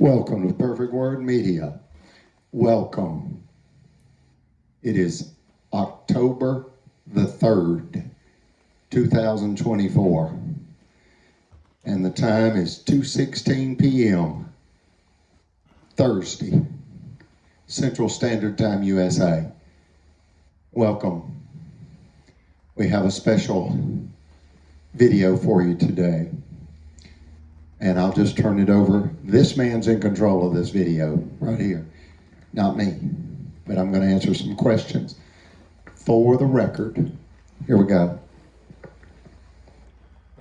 Welcome to Perfect Word Media. Welcome. It is October the 3rd, 2024, and the time is 2:16 p.m. Thursday, Central Standard Time, USA. Welcome. We have a special video for you today. And I'll just turn it over. This man's in control of this video right here, not me. But I'm going to answer some questions for the record. Here we go.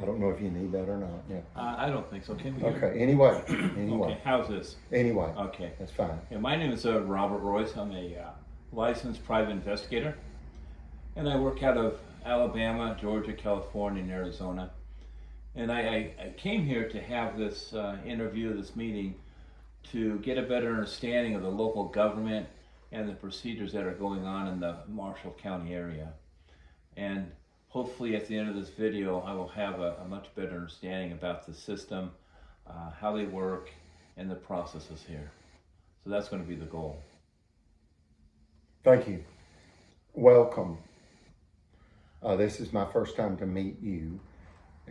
I don't know if you need that or not. Yeah. I don't think so. Can we hear? Okay. Anyway. Okay. How's this? Anyway. Okay. That's fine. Yeah, my name is Robert Royce. I'm a licensed private investigator, and I work out of Alabama, Georgia, California, and Arizona. And I came here to have this interview, this meeting, to get a better understanding of the local government and the procedures that are going on in the Marshall County area. And hopefully at the end of this video, I will have a much better understanding about the system, how they work, and the processes here. So that's going to be the goal. Thank you. Welcome. This is my first time to meet you.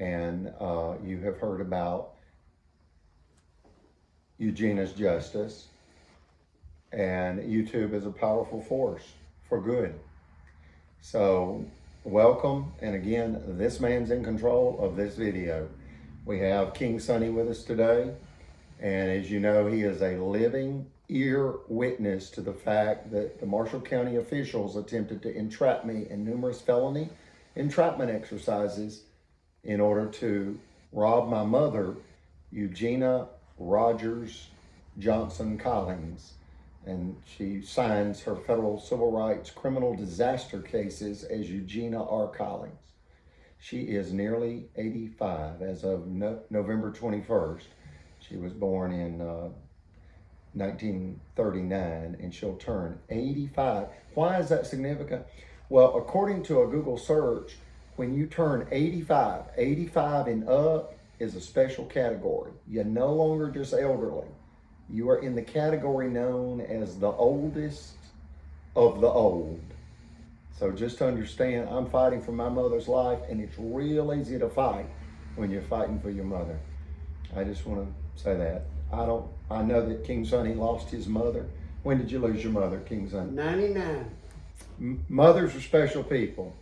And you have heard about Eugenia's justice, and YouTube is a powerful force for good. So welcome, and again, this man's in control of this video. We have King Sonny with us today, and as you know, he is a living ear witness to the fact that the Marshall County officials attempted to entrap me in numerous felony entrapment exercises in order to rob my mother, Eugenia Rogers Johnson Collins. And she signs her federal civil rights criminal disaster cases as Eugenia R. Collins. She is nearly 85 as of November 21st. She was born in 1939, and she'll turn 85. Why is that significant? Well, according to a Google search, when you turn 85 and up is a special category. You're no longer just elderly. You are in the category known as the oldest of the old. So just to understand, I'm fighting for my mother's life, and it's real easy to fight when you're fighting for your mother. I just want to say that. I know that King Sonny lost his mother. When did you lose your mother, King Sonny? 99. Mothers are special people.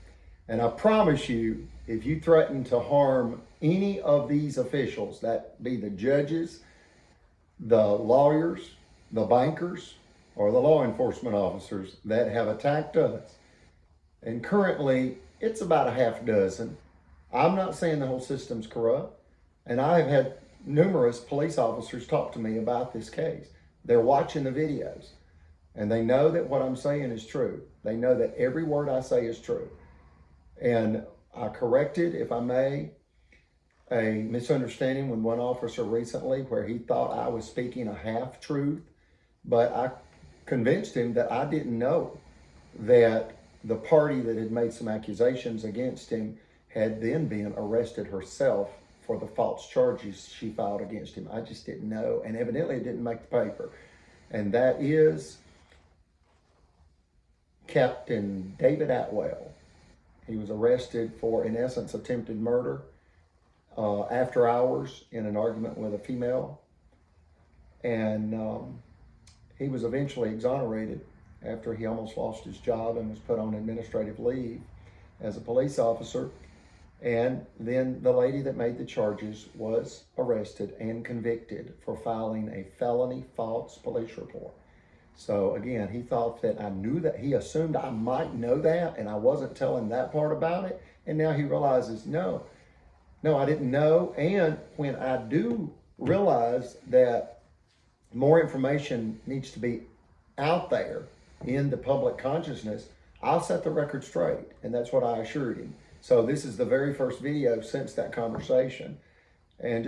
And I promise you, if you threaten to harm any of these officials, that be the judges, the lawyers, the bankers, or the law enforcement officers that have attacked us, and currently it's about a half dozen. I'm not saying the whole system's corrupt, and I have had numerous police officers talk to me about this case. They're watching the videos, and they know that what I'm saying is true. They know that every word I say is true. And I corrected, if I may, a misunderstanding with one officer recently where he thought I was speaking a half-truth, but I convinced him that I didn't know that the party that had made some accusations against him had then been arrested herself for the false charges she filed against him. I just didn't know, and evidently it didn't make the paper. And that is Captain David Atwell. He was arrested for, in essence, attempted murder after hours in an argument with a female. And he was eventually exonerated after he almost lost his job and was put on administrative leave as a police officer. And then the lady that made the charges was arrested and convicted for filing a felony false police report. So again, he thought that I knew that. He assumed I might know that, and I wasn't telling that part about it. And now he realizes, no, I didn't know. And when I do realize that more information needs to be out there in the public consciousness, I'll set the record straight. And that's what I assured him. So this is the very first video since that conversation. And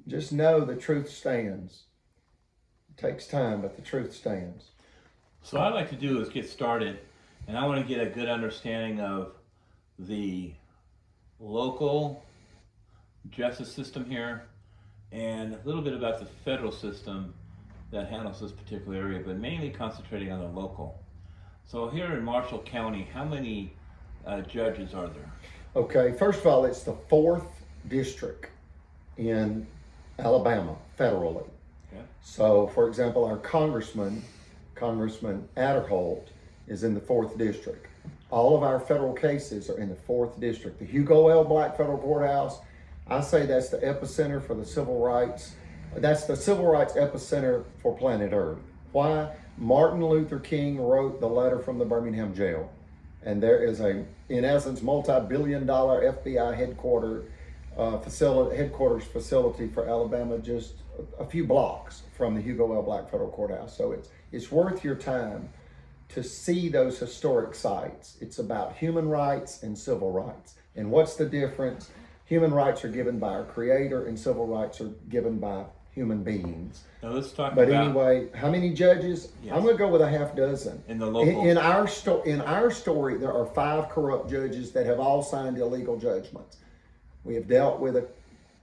just know the truth stands. Takes time, but the truth stands. So what I'd like to do is get started, and I want to get a good understanding of the local justice system here and a little bit about the federal system that handles this particular area, but mainly concentrating on the local. So here in Marshall County, how many judges are there? Okay, first of all, it's the 4th district in Alabama federally. Okay. So, for example, our Congressman Adderholt, is in the 4th district. All of our federal cases are in the 4th district. The Hugo L. Black Federal Courthouse, I say that's the epicenter for the civil rights. That's the civil rights epicenter for planet Earth. Why? Martin Luther King wrote the letter from the Birmingham jail. And there is a, in essence, multi-billion-dollar FBI headquarters facility for Alabama, just a few blocks from the Hugo L. Black Federal Courthouse. So it's worth your time to see those historic sites. It's about human rights and civil rights. And what's the difference? Human rights are given by our Creator, and civil rights are given by human beings. Now let's talk But about anyway, how many judges? Yes. I'm going to go with a half dozen. in the local. In our story, there are 5 corrupt judges that have all signed illegal judgments. We have dealt with a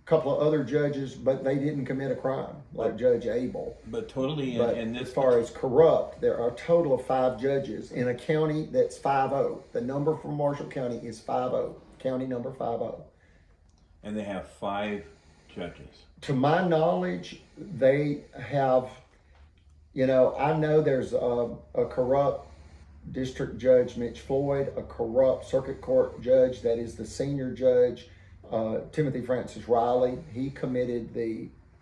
couple of other judges, but they didn't commit a crime, like Judge Abel. But totally But in this as far as corrupt, there are a total of 5 judges in a county that's 5-0. The number for Marshall County is 5-0, county number 5-0. and they have 5 judges. To my knowledge, they have, I know there's a corrupt district judge, Mitch Floyd, a corrupt circuit court judge that is the senior judge, Timothy Francis Riley. He committed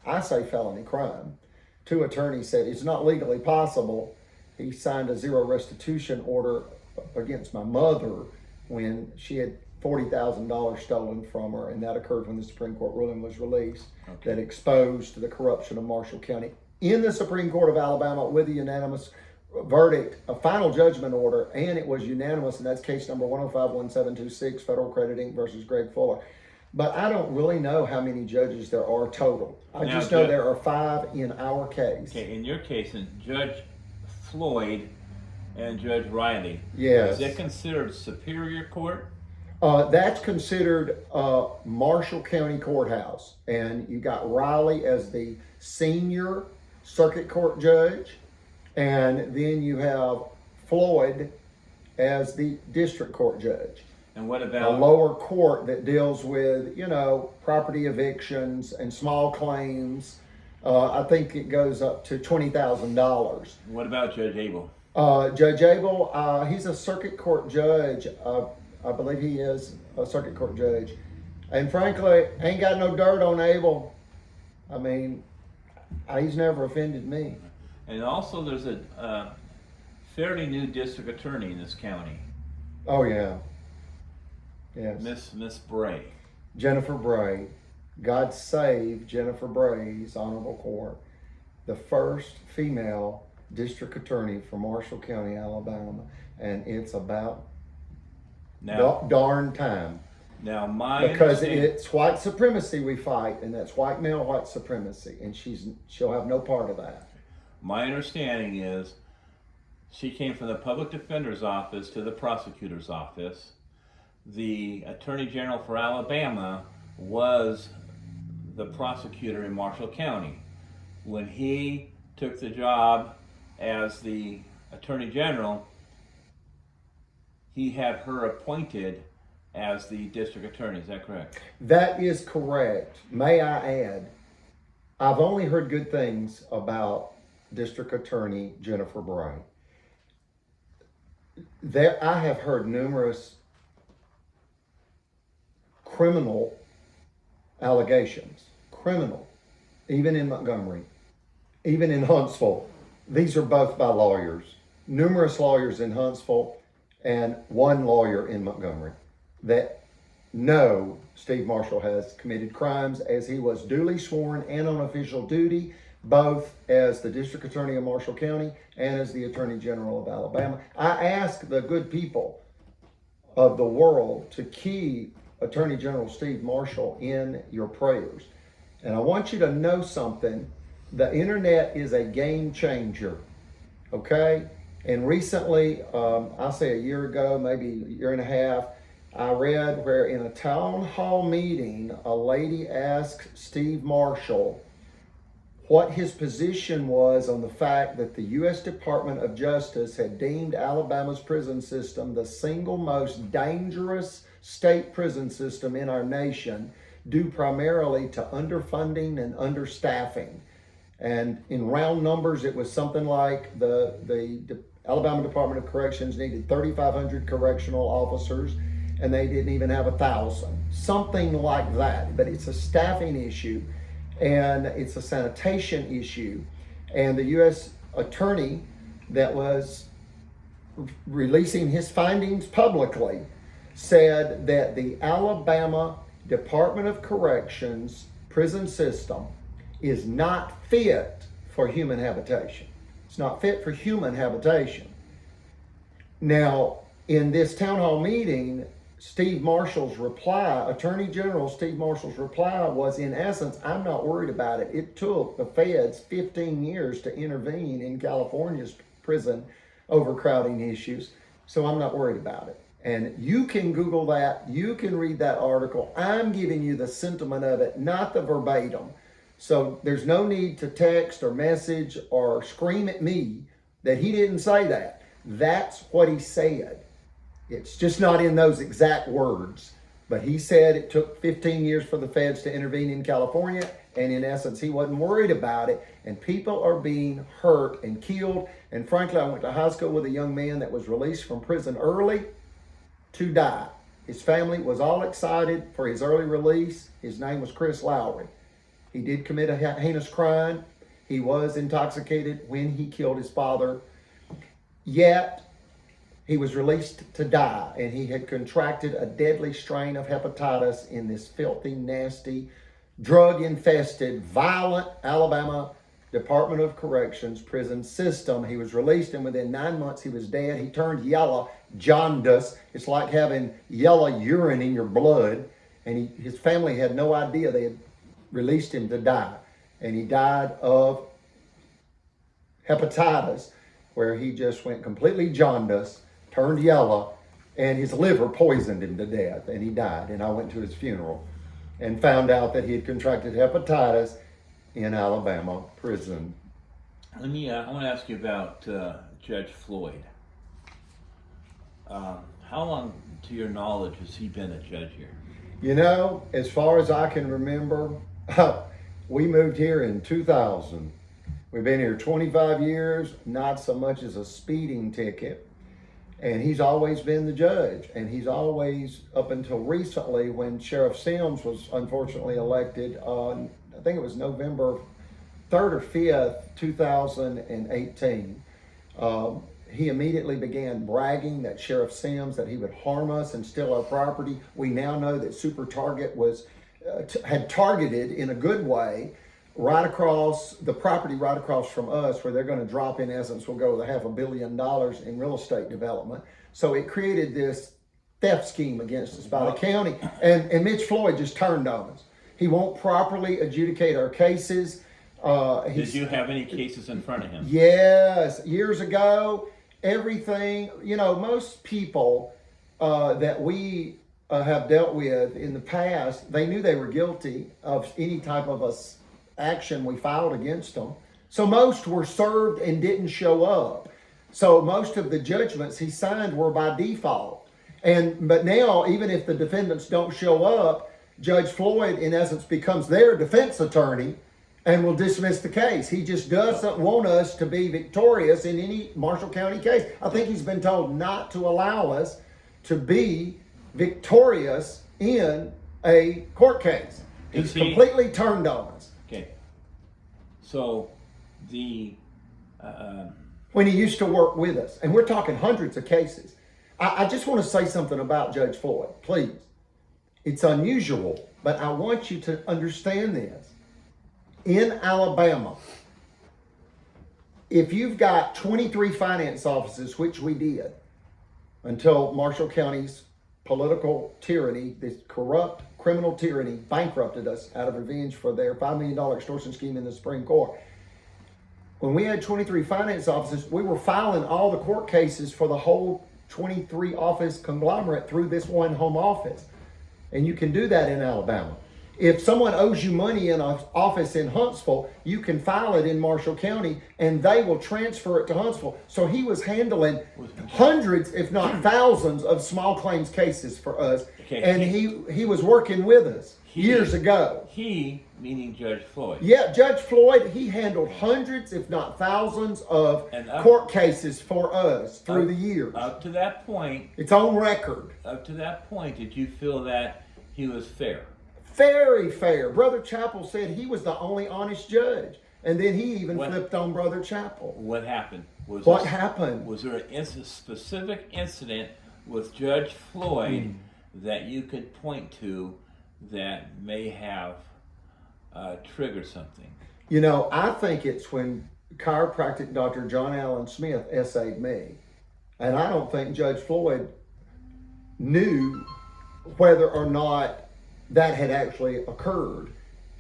I say felony crime. 2 attorneys said it's not legally possible. He signed a zero restitution order against my mother when she had $40,000 stolen from her, and that occurred when the Supreme Court ruling was released that exposed the corruption of Marshall County. In the Supreme Court of Alabama, with a unanimous verdict, a final judgment order, and it was unanimous, and that's case number 105-1726, Federal Credit Inc. versus Greg Fuller. But I don't really know how many judges there are total. I Now, just know there are 5 in our case. Okay, in your case, in Judge Floyd and Judge Riley, Yes. is it considered superior court? That's considered Marshall County Courthouse. And you got Riley as the senior circuit court judge. And then you have Floyd as the district court judge. And what A about lower court that deals with, property evictions and small claims. I think it goes up to $20,000. what about Judge Abel? Judge Abel, he's a circuit court judge. I believe he is a circuit court judge. And frankly, ain't got no dirt on Abel. I mean, he's never offended me. And also, there's a fairly new district attorney in this county, Oh, yeah. Yes. Miss Bray. Jennifer Bray. God save Jennifer Bray's honorable court. The first female district attorney for Marshall County, Alabama. And it's about Now, darn time. now my Because understanding- it's white supremacy we fight, and that's white male white supremacy, and she'll have no part of that. my understanding is she came from the public defender's office to the prosecutor's office. The Attorney General for Alabama was the prosecutor in Marshall County. When he took the job as the Attorney General, he had her appointed as the district attorney. Is that correct? That is correct. May I add, I've only heard good things about District Attorney Jennifer Bray. I have heard numerous criminal allegations, even in Montgomery, even in Huntsville. These are both by lawyers, numerous lawyers in Huntsville and one lawyer in Montgomery that know Steve Marshall has committed crimes, as he was duly sworn and on official duty, both as the District Attorney of Marshall County and as the Attorney General of Alabama. I ask the good people of the world to keep Attorney General Steve Marshall in your prayers. And I want you to know something. The internet is a game changer, okay? And recently, I'll say a year ago, maybe a year and a half, I read where in a town hall meeting, a lady asked Steve Marshall what his position was on the fact that the U.S. Department of Justice had deemed Alabama's prison system the single most dangerous state prison system in our nation, due primarily to underfunding and understaffing. And in round numbers, it was something like the Alabama Department of Corrections needed 3,500 correctional officers, and they didn't even have 1,000. Something like that. But it's a staffing issue, and it's a sanitation issue. And the U.S. attorney that was releasing his findings publicly said that the Alabama Department of Corrections prison system is not fit for human habitation. It's not fit for human habitation. Now, in this town hall meeting, Steve Marshall's reply, Attorney General Steve Marshall's reply was, in essence, I'm not worried about it. It took the feds 15 years to intervene in California's prison overcrowding issues, so I'm not worried about it. And you can Google that, you can read that article. I'm giving you the sentiment of it, not the verbatim. So there's no need to text or message or scream at me that he didn't say that. That's what he said. It's just not in those exact words. But he said it took 15 years for the feds to intervene in California, and in essence, he wasn't worried about it. And people are being hurt and killed. And frankly, I went to high school with a young man that was released from prison early to die. His family was all excited for his early release. His name was Chris Lowry. He did commit a heinous crime. He was intoxicated when he killed his father. Yet, he was released to die, and he had contracted a deadly strain of hepatitis in this filthy, nasty, drug-infested, violent Alabama Department of Corrections prison system. He was released, and within 9 months, he was dead. He turned yellow, jaundice. It's like having yellow urine in your blood, and his family had no idea they had released him to die. And he died of hepatitis, where he just went completely jaundiced, turned yellow, and his liver poisoned him to death, and he died. And I went to his funeral and found out that he had contracted hepatitis in Alabama prison. I want to ask you about Judge Floyd. How long, to your knowledge, has he been a judge here? You know, as far as I can remember, we moved here in 2000. We've been here 25 years, not so much as a speeding ticket. And he's always been the judge. And he's always, up until recently, when Sheriff Sims was unfortunately elected on, I think it was November 3rd or 5th, 2018, he immediately began bragging that Sheriff Sims, that he would harm us and steal our property. We now know that Super Target was had targeted in a good way right across the property right across from us, where they're going to drop, in essence, will go with $500 million in real estate development. So it created this theft scheme against us by the county, and Mitch Floyd just turned on us. He won't properly adjudicate our cases. Did you have any cases in front of him? Yes, years ago, everything, you know, most people that we have dealt with in the past, they knew they were guilty of any type of action we filed against them. So most were served and didn't show up. So most of the judgments he signed were by default. But now, even if the defendants don't show up, Judge Floyd, in essence, becomes their defense attorney and will dismiss the case. He just doesn't want us to be victorious in any Marshall County case. I think he's been told not to allow us to be victorious in a court case. He's completely turned on us. Okay. So when he used to work with us, and we're talking hundreds of cases. I just want to say something about Judge Floyd, please. It's unusual, but I want you to understand this. In Alabama, if you've got 23 finance offices, which we did, until Marshall County's political tyranny, this corrupt criminal tyranny, bankrupted us out of revenge for their $5 million extortion scheme in the Supreme Court. When we had 23 finance offices, we were filing all the court cases for the whole 23 office conglomerate through this one home office. And you can do that in Alabama. If someone owes you money in an office in Huntsville, you can file it in Marshall County and they will transfer it to Huntsville. So he was handling hundreds, if not thousands, of small claims cases for us. Okay, And he was working with us years ago. He, meaning Judge Floyd. Yeah, Judge Floyd, he handled hundreds, if not thousands, of court cases for us through the years. Up to that point. It's on record. Up to that point, did you feel that he was fair? Very fair. Brother Chappell said he was the only honest judge. And then he even flipped on Brother Chappell. What happened? What happened? Was there a specific incident with Judge Floyd that you could point to that may have triggered something? You know, I think it's when chiropractic Dr. John Allen Smith essayed me. And I don't think Judge Floyd knew whether or not that had actually occurred.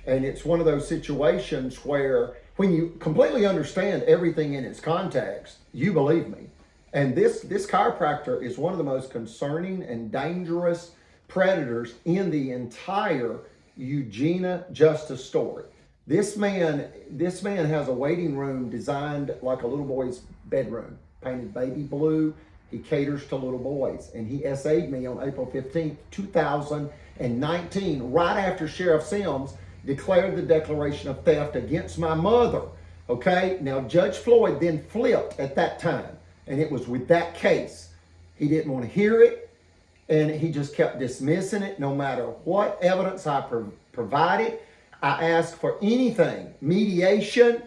And it's one of those situations where when you completely understand everything in its context, you believe me. And this chiropractor is one of the most concerning and dangerous predators in the entire Eugenia justice story. This man has a waiting room designed like a little boy's bedroom, painted baby blue. He caters to little boys. And he essayed me on April 15th, 2019, right after Sheriff Sims declared the declaration of theft against my mother. Okay, now Judge Floyd then flipped at that time, and it was with that case. He didn't want to hear it, and he just kept dismissing it no matter what evidence I provided. I asked for anything, mediation,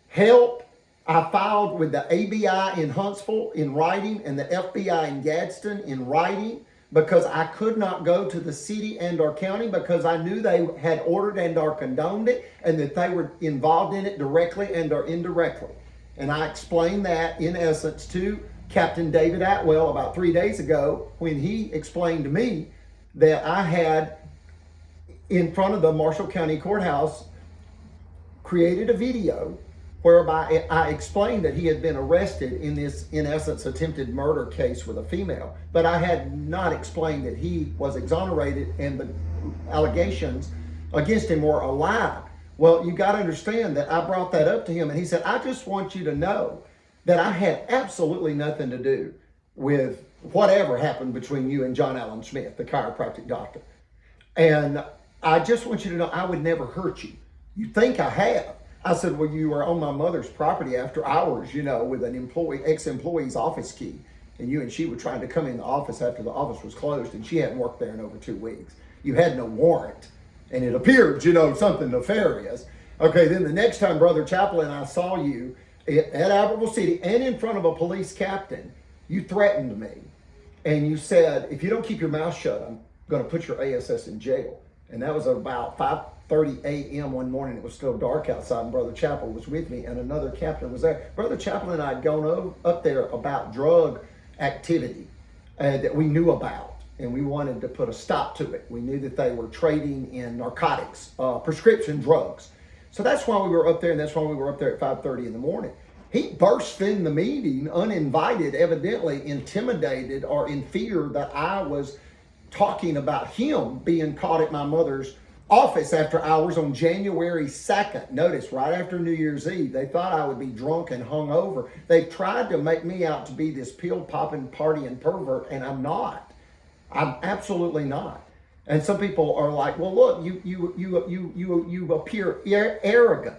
help. I filed with the ABI in Huntsville in writing and the FBI in Gadsden in writing because I could not go to the city and or county because I knew they had ordered and or condoned it and that they were involved in it directly and or indirectly. And I explained that in essence to Captain David Atwell about 3 days ago when he explained to me that I had in front of the Marshall County Courthouse created a video whereby I explained that he had been arrested in this, in essence, attempted murder case with a female. But I had not explained that he was exonerated and the allegations against him were a lie. Well, you got to understand that I brought that up to him and he said, I just want you to know that I had absolutely nothing to do with whatever happened between you and John Allen Smith, the chiropractic doctor. And I just want you to know I would never hurt you. You think I have. I said, well, you were on my mother's property after hours, you know, with an employee, ex-employee's office key. And you and she were trying to come in the office after the office was closed and she hadn't worked there in over 2 weeks. You had no warrant. And it appeared, you know, something nefarious. Okay, then the next time Brother Chappell and I saw you at Albertville City and in front of a police captain, you threatened me. And you said, if you don't keep your mouth shut, I'm going to put your ASS in jail. And that was about 5:30 a.m. one morning. It was still dark outside and Brother Chappell was with me and another captain was there. Brother Chappell and I had gone up there about drug activity that we knew about. And we wanted to put a stop to it. We knew that they were trading in narcotics, prescription drugs. So that's why we were up there, and that's why we were up there at 5:30 in the morning. He burst in the meeting uninvited, evidently intimidated or in fear that I was talking about him being caught at my mother's office after hours on January 2nd. Notice, right after New Year's Eve, they thought I would be drunk and hungover. They've tried to make me out to be this pill-popping, partying pervert, and I'm not. I'm absolutely not. And some people are like, well, look, you appear arrogant.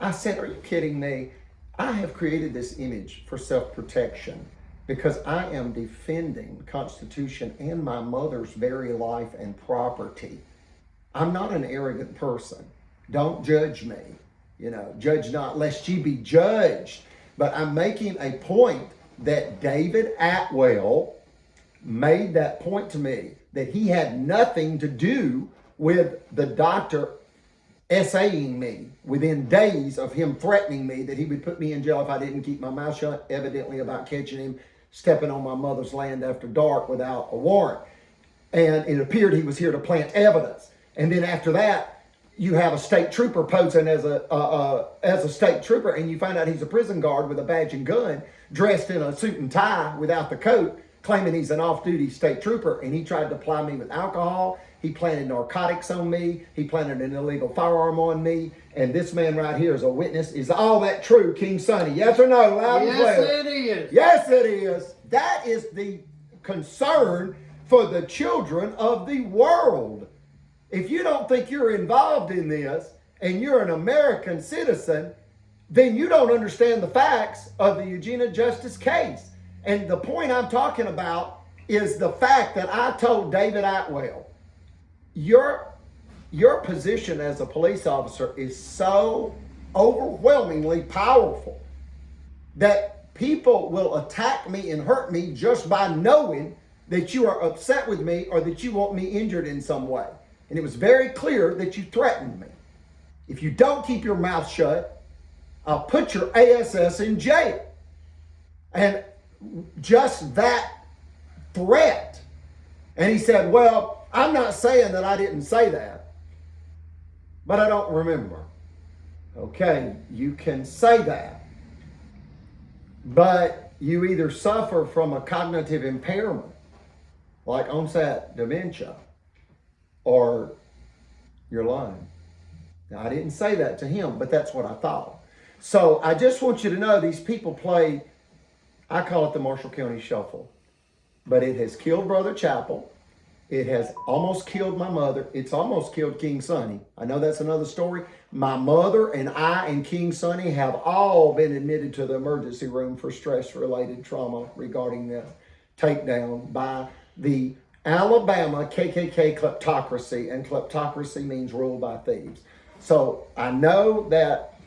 I said, are you kidding me? I have created this image for self-protection because I am defending the Constitution and my mother's very life and property. I'm not an arrogant person. Don't judge me. You know, judge not lest ye be judged. But I'm making a point that David Atwell made that point to me, that he had nothing to do with the doctor essaying me within days of him threatening me that he would put me in jail if I didn't keep my mouth shut, evidently about catching him stepping on my mother's land after dark without a warrant. And it appeared he was here to plant evidence. And then after that, you have a state trooper posing as a state trooper, and you find out he's a prison guard with a badge and gun, dressed in a suit and tie without the coat, claiming he's an off-duty state trooper, and he tried to ply me with alcohol. He planted narcotics on me. He planted an illegal firearm on me. And this man right here is a witness. Is all that true, King Sonny? Yes or no? Loud and clear. Yes, it is. Yes, it is. That is the concern for the children of the world. If you don't think you're involved in this and you're an American citizen, then you don't understand the facts of the Eugenia Justice case. And the point I'm talking about is the fact that I told David Atwell, your position as a police officer is so overwhelmingly powerful that people will attack me and hurt me just by knowing that you are upset with me or that you want me injured in some way. And it was very clear that you threatened me. If you don't keep your mouth shut, I'll put your ASS in jail. And just that threat. And he said, well, I'm not saying that I didn't say that, but I don't remember. Okay, you can say that, but you either suffer from a cognitive impairment, like onset dementia, or you're lying. Now, I didn't say that to him, but that's what I thought. So I just want you to know these people play, I call it the Marshall County Shuffle, but it has killed Brother Chappell. It has almost killed my mother. It's almost killed King Sonny. I know that's another story. My mother and I and King Sonny have all been admitted to the emergency room for stress-related trauma regarding the takedown by the Alabama KKK kleptocracy, and kleptocracy means rule by thieves. So I know that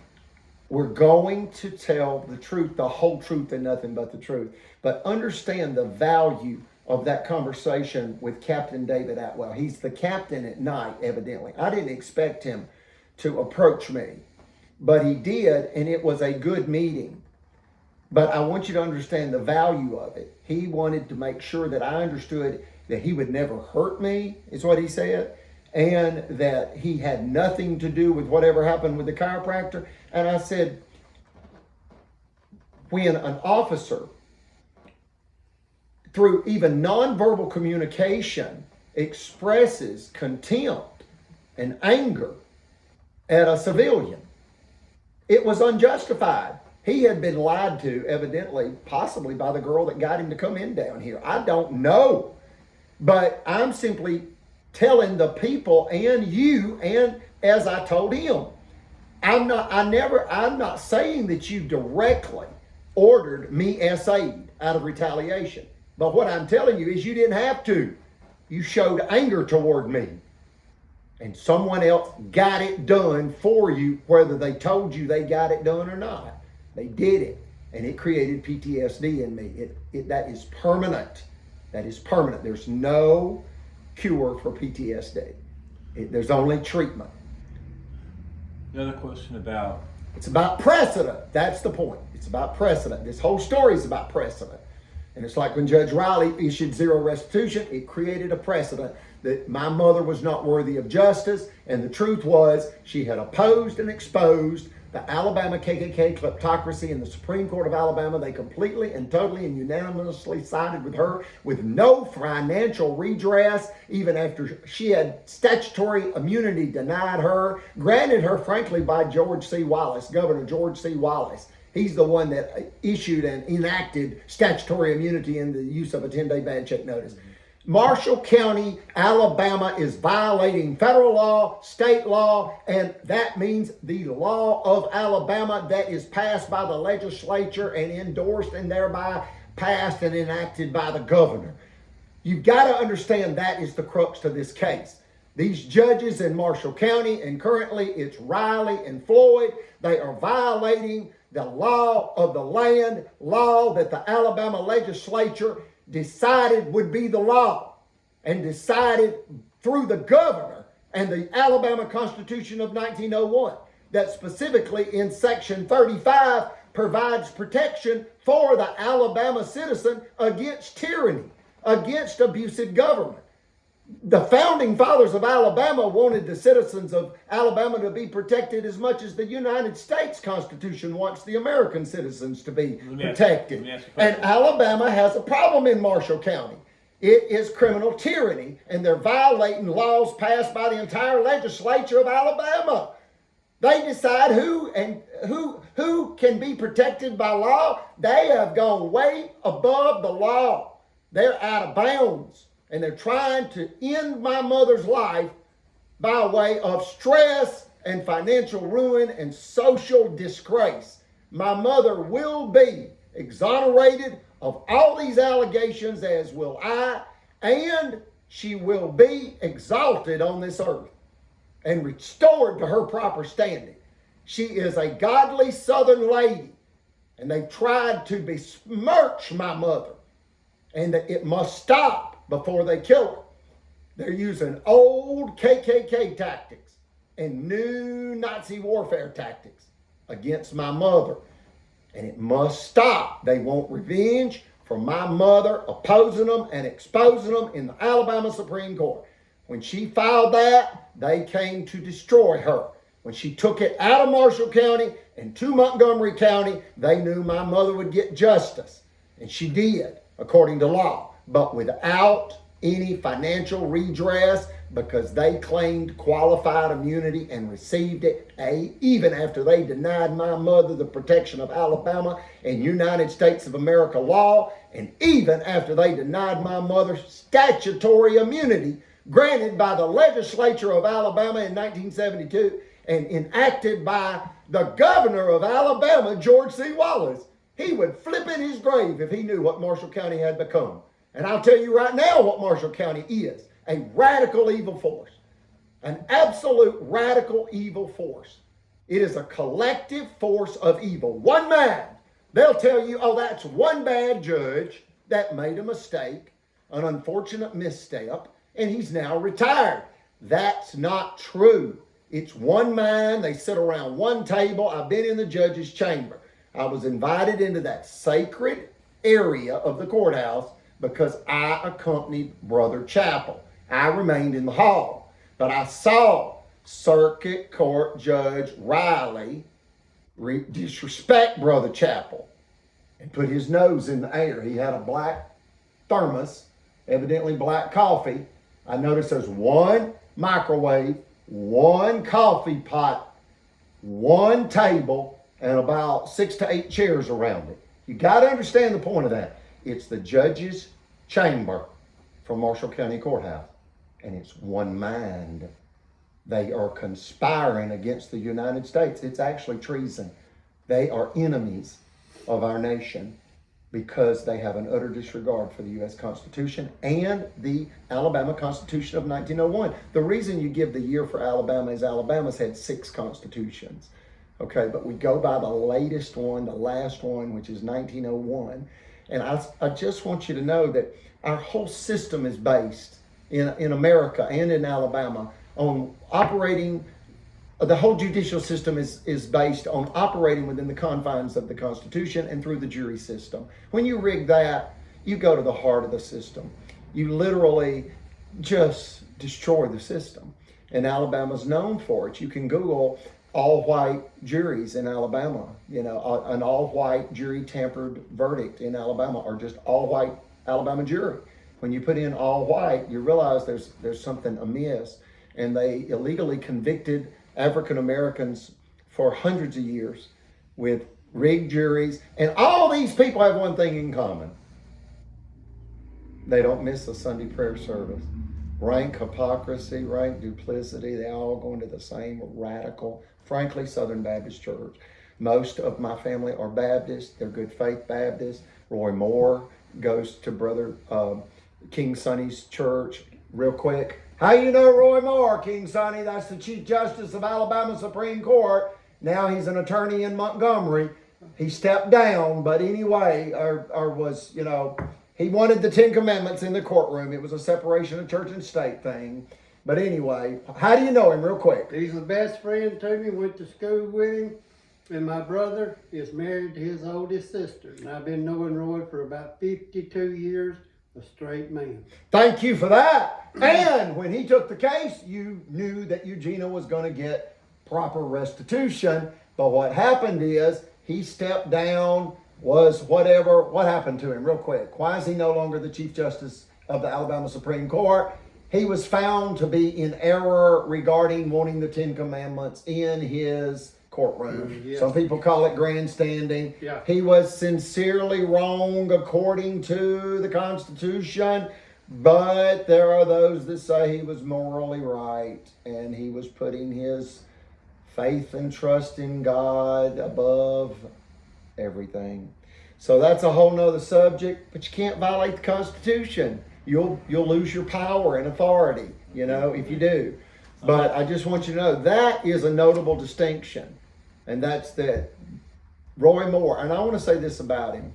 we're going to tell the truth, the whole truth, and nothing but the truth. But understand the value of that conversation with Captain David Atwell. He's the captain at night, evidently. I didn't expect him to approach me, but he did, and it was a good meeting. But I want you to understand the value of it. He wanted to make sure that I understood that he would never hurt me, is what he said, and that he had nothing to do with whatever happened with the chiropractor. And I said, when an officer, through even nonverbal communication, expresses contempt and anger at a civilian, it was unjustified. He had been lied to, evidently, possibly by the girl that got him to come in down here. I don't know. But I'm simply telling the people and you, and as I told him, I'm not saying that you directly ordered me SA'd out of retaliation. But what I'm telling you is you didn't have to. You showed anger toward me. And someone else got it done for you, whether they told you they got it done or not. They did it. And it created PTSD in me. That is permanent. That is permanent. There's no cure for PTSD. There's only treatment. Another question about... It's about precedent. That's the point. It's about precedent. This whole story is about precedent. And it's like when Judge Riley issued zero restitution, it created a precedent that my mother was not worthy of justice. And the truth was she had opposed and exposed the Alabama KKK kleptocracy in the Supreme Court of Alabama. They completely and totally and unanimously sided with her with no financial redress, even after she had statutory immunity denied her, granted her, frankly, by George C. Wallace, Governor George C. Wallace. He's the one that issued and enacted statutory immunity in the use of a 10-day bad check notice. Marshall County, Alabama is violating federal law, state law, and that means the law of Alabama that is passed by the legislature and endorsed and thereby passed and enacted by the governor. You've got to understand that is the crux to this case. These judges in Marshall County, and currently it's Riley and Floyd, they are violating the law of the land, law that the Alabama legislature decided would be the law, and decided through the governor and the Alabama Constitution of 1901 that specifically in Section 35 provides protection for the Alabama citizen against tyranny, against abusive government. The founding fathers of Alabama wanted the citizens of Alabama to be protected as much as the United States Constitution wants the American citizens to be protected. And Alabama has a problem in Marshall County. It is criminal tyranny, and they're violating laws passed by the entire legislature of Alabama. They decide who can be protected by law. They have gone way above the law. They're out of bounds. And they're trying to end my mother's life by way of stress and financial ruin and social disgrace. My mother will be exonerated of all these allegations, as will I, and she will be exalted on this earth and restored to her proper standing. She is a godly Southern lady, and they tried to besmirch my mother, and it must stop before they kill her. They're using old KKK tactics and new Nazi warfare tactics against my mother. And it must stop. They want revenge for my mother opposing them and exposing them in the Alabama Supreme Court. When she filed that, they came to destroy her. When she took it out of Marshall County and to Montgomery County, they knew my mother would get justice. And she did, according to law, but without any financial redress, because they claimed qualified immunity and received it, even after they denied my mother the protection of Alabama and United States of America law, and even after they denied my mother statutory immunity granted by the legislature of Alabama in 1972 and enacted by the governor of Alabama, George C. Wallace. He would flip in his grave if he knew what Marshall County had become. And I'll tell you right now what Marshall County is: a radical evil force, an absolute radical evil force. It is a collective force of evil. One man, they'll tell you, oh, that's one bad judge that made a mistake, an unfortunate misstep, and he's now retired. That's not true. It's one man. They sit around one table. I've been in the judge's chamber. I was invited into that sacred area of the courthouse because I accompanied Brother Chappell. I remained in the hall, but I saw Circuit Court Judge Riley disrespect Brother Chappell and put his nose in the air. He had a black thermos, evidently black coffee. I noticed there's one microwave, one coffee pot, one table, and about 6 to 8 chairs around it. You got to understand the point of that. It's the judge's chamber from Marshall County Courthouse, and it's one mind. They are conspiring against the United States. It's actually treason. They are enemies of our nation because they have an utter disregard for the U.S. Constitution and the Alabama Constitution of 1901. The reason you give the year for Alabama is Alabama's had 6 constitutions. Okay, but we go by the latest one, the last one, which is 1901. And I just want you to know that our whole system is based in America and in Alabama on operating. The whole judicial system is based on operating within the confines of the Constitution and through the jury system. When you rig that, you go to the heart of the system. You literally just destroy the system. And Alabama's known for it. You can Google all-white juries in Alabama, an all-white jury tampered verdict in Alabama, or just all-white Alabama jury. When you put in all-white, you realize there's something amiss, and they illegally convicted African Americans for hundreds of years with rigged juries. And all these people have one thing in common: they don't miss a Sunday prayer service. Rank hypocrisy, rank duplicity, they all go into the same radical, frankly, Southern Baptist church. Most of my family are Baptists. They're good faith Baptists. Roy Moore goes to Brother King Sonny's church. Real quick, how you know Roy Moore, King Sonny? That's the Chief Justice of Alabama Supreme Court. Now he's an attorney in Montgomery. He stepped down, but anyway, or was, he wanted the 10 Commandments in the courtroom. It was a separation of church and state thing. But anyway, how do you know him, real quick? He's the best friend to me, went to school with him, and my brother is married to his oldest sister. And I've been knowing Roy for about 52 years, a straight man. Thank you for that. And when he took the case, you knew that Eugenia was going to get proper restitution. But what happened is he stepped down, was whatever. What happened to him real quick? Why is he no longer the Chief Justice of the Alabama Supreme Court? He was found to be in error regarding wanting the Ten Commandments in his courtroom. Yeah. Some people call it grandstanding. Yeah. He was sincerely wrong according to the Constitution, but there are those that say he was morally right and he was putting his faith and trust in God above everything. So that's a whole nother subject, but you can't violate the Constitution. You'll lose your power and authority, if you do. But I just want you to know that is a notable distinction. And that's that Roy Moore, and I want to say this about him.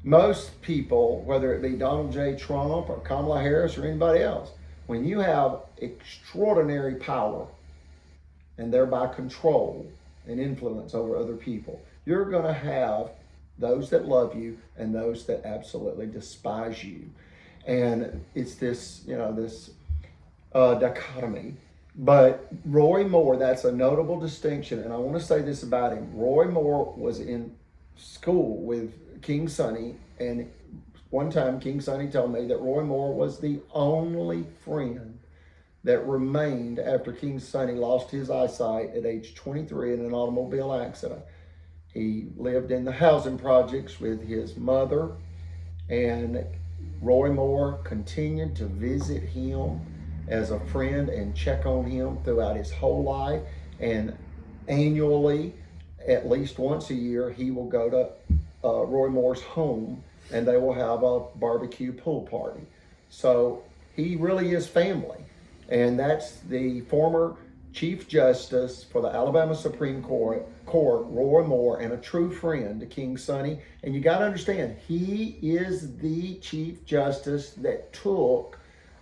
Most people, whether it be Donald J. Trump or Kamala Harris or anybody else, when you have extraordinary power and thereby control and influence over other people, you're going to have those that love you and those that absolutely despise you. And it's this, this dichotomy. But Roy Moore, that's a notable distinction. And I want to say this about him. Roy Moore was in school with King Sonny. And one time King Sonny told me that Roy Moore was the only friend that remained after King Sonny lost his eyesight at age 23 in an automobile accident. He lived in the housing projects with his mother. And Roy Moore continued to visit him as a friend and check on him throughout his whole life. And annually, at least once a year, he will go to Roy Moore's home and they will have a barbecue pool party. So he really is family. And that's the former Chief Justice for the Alabama Supreme Court, Roy Moore, and a true friend to King Sonny. And you got to understand, he is the Chief Justice that took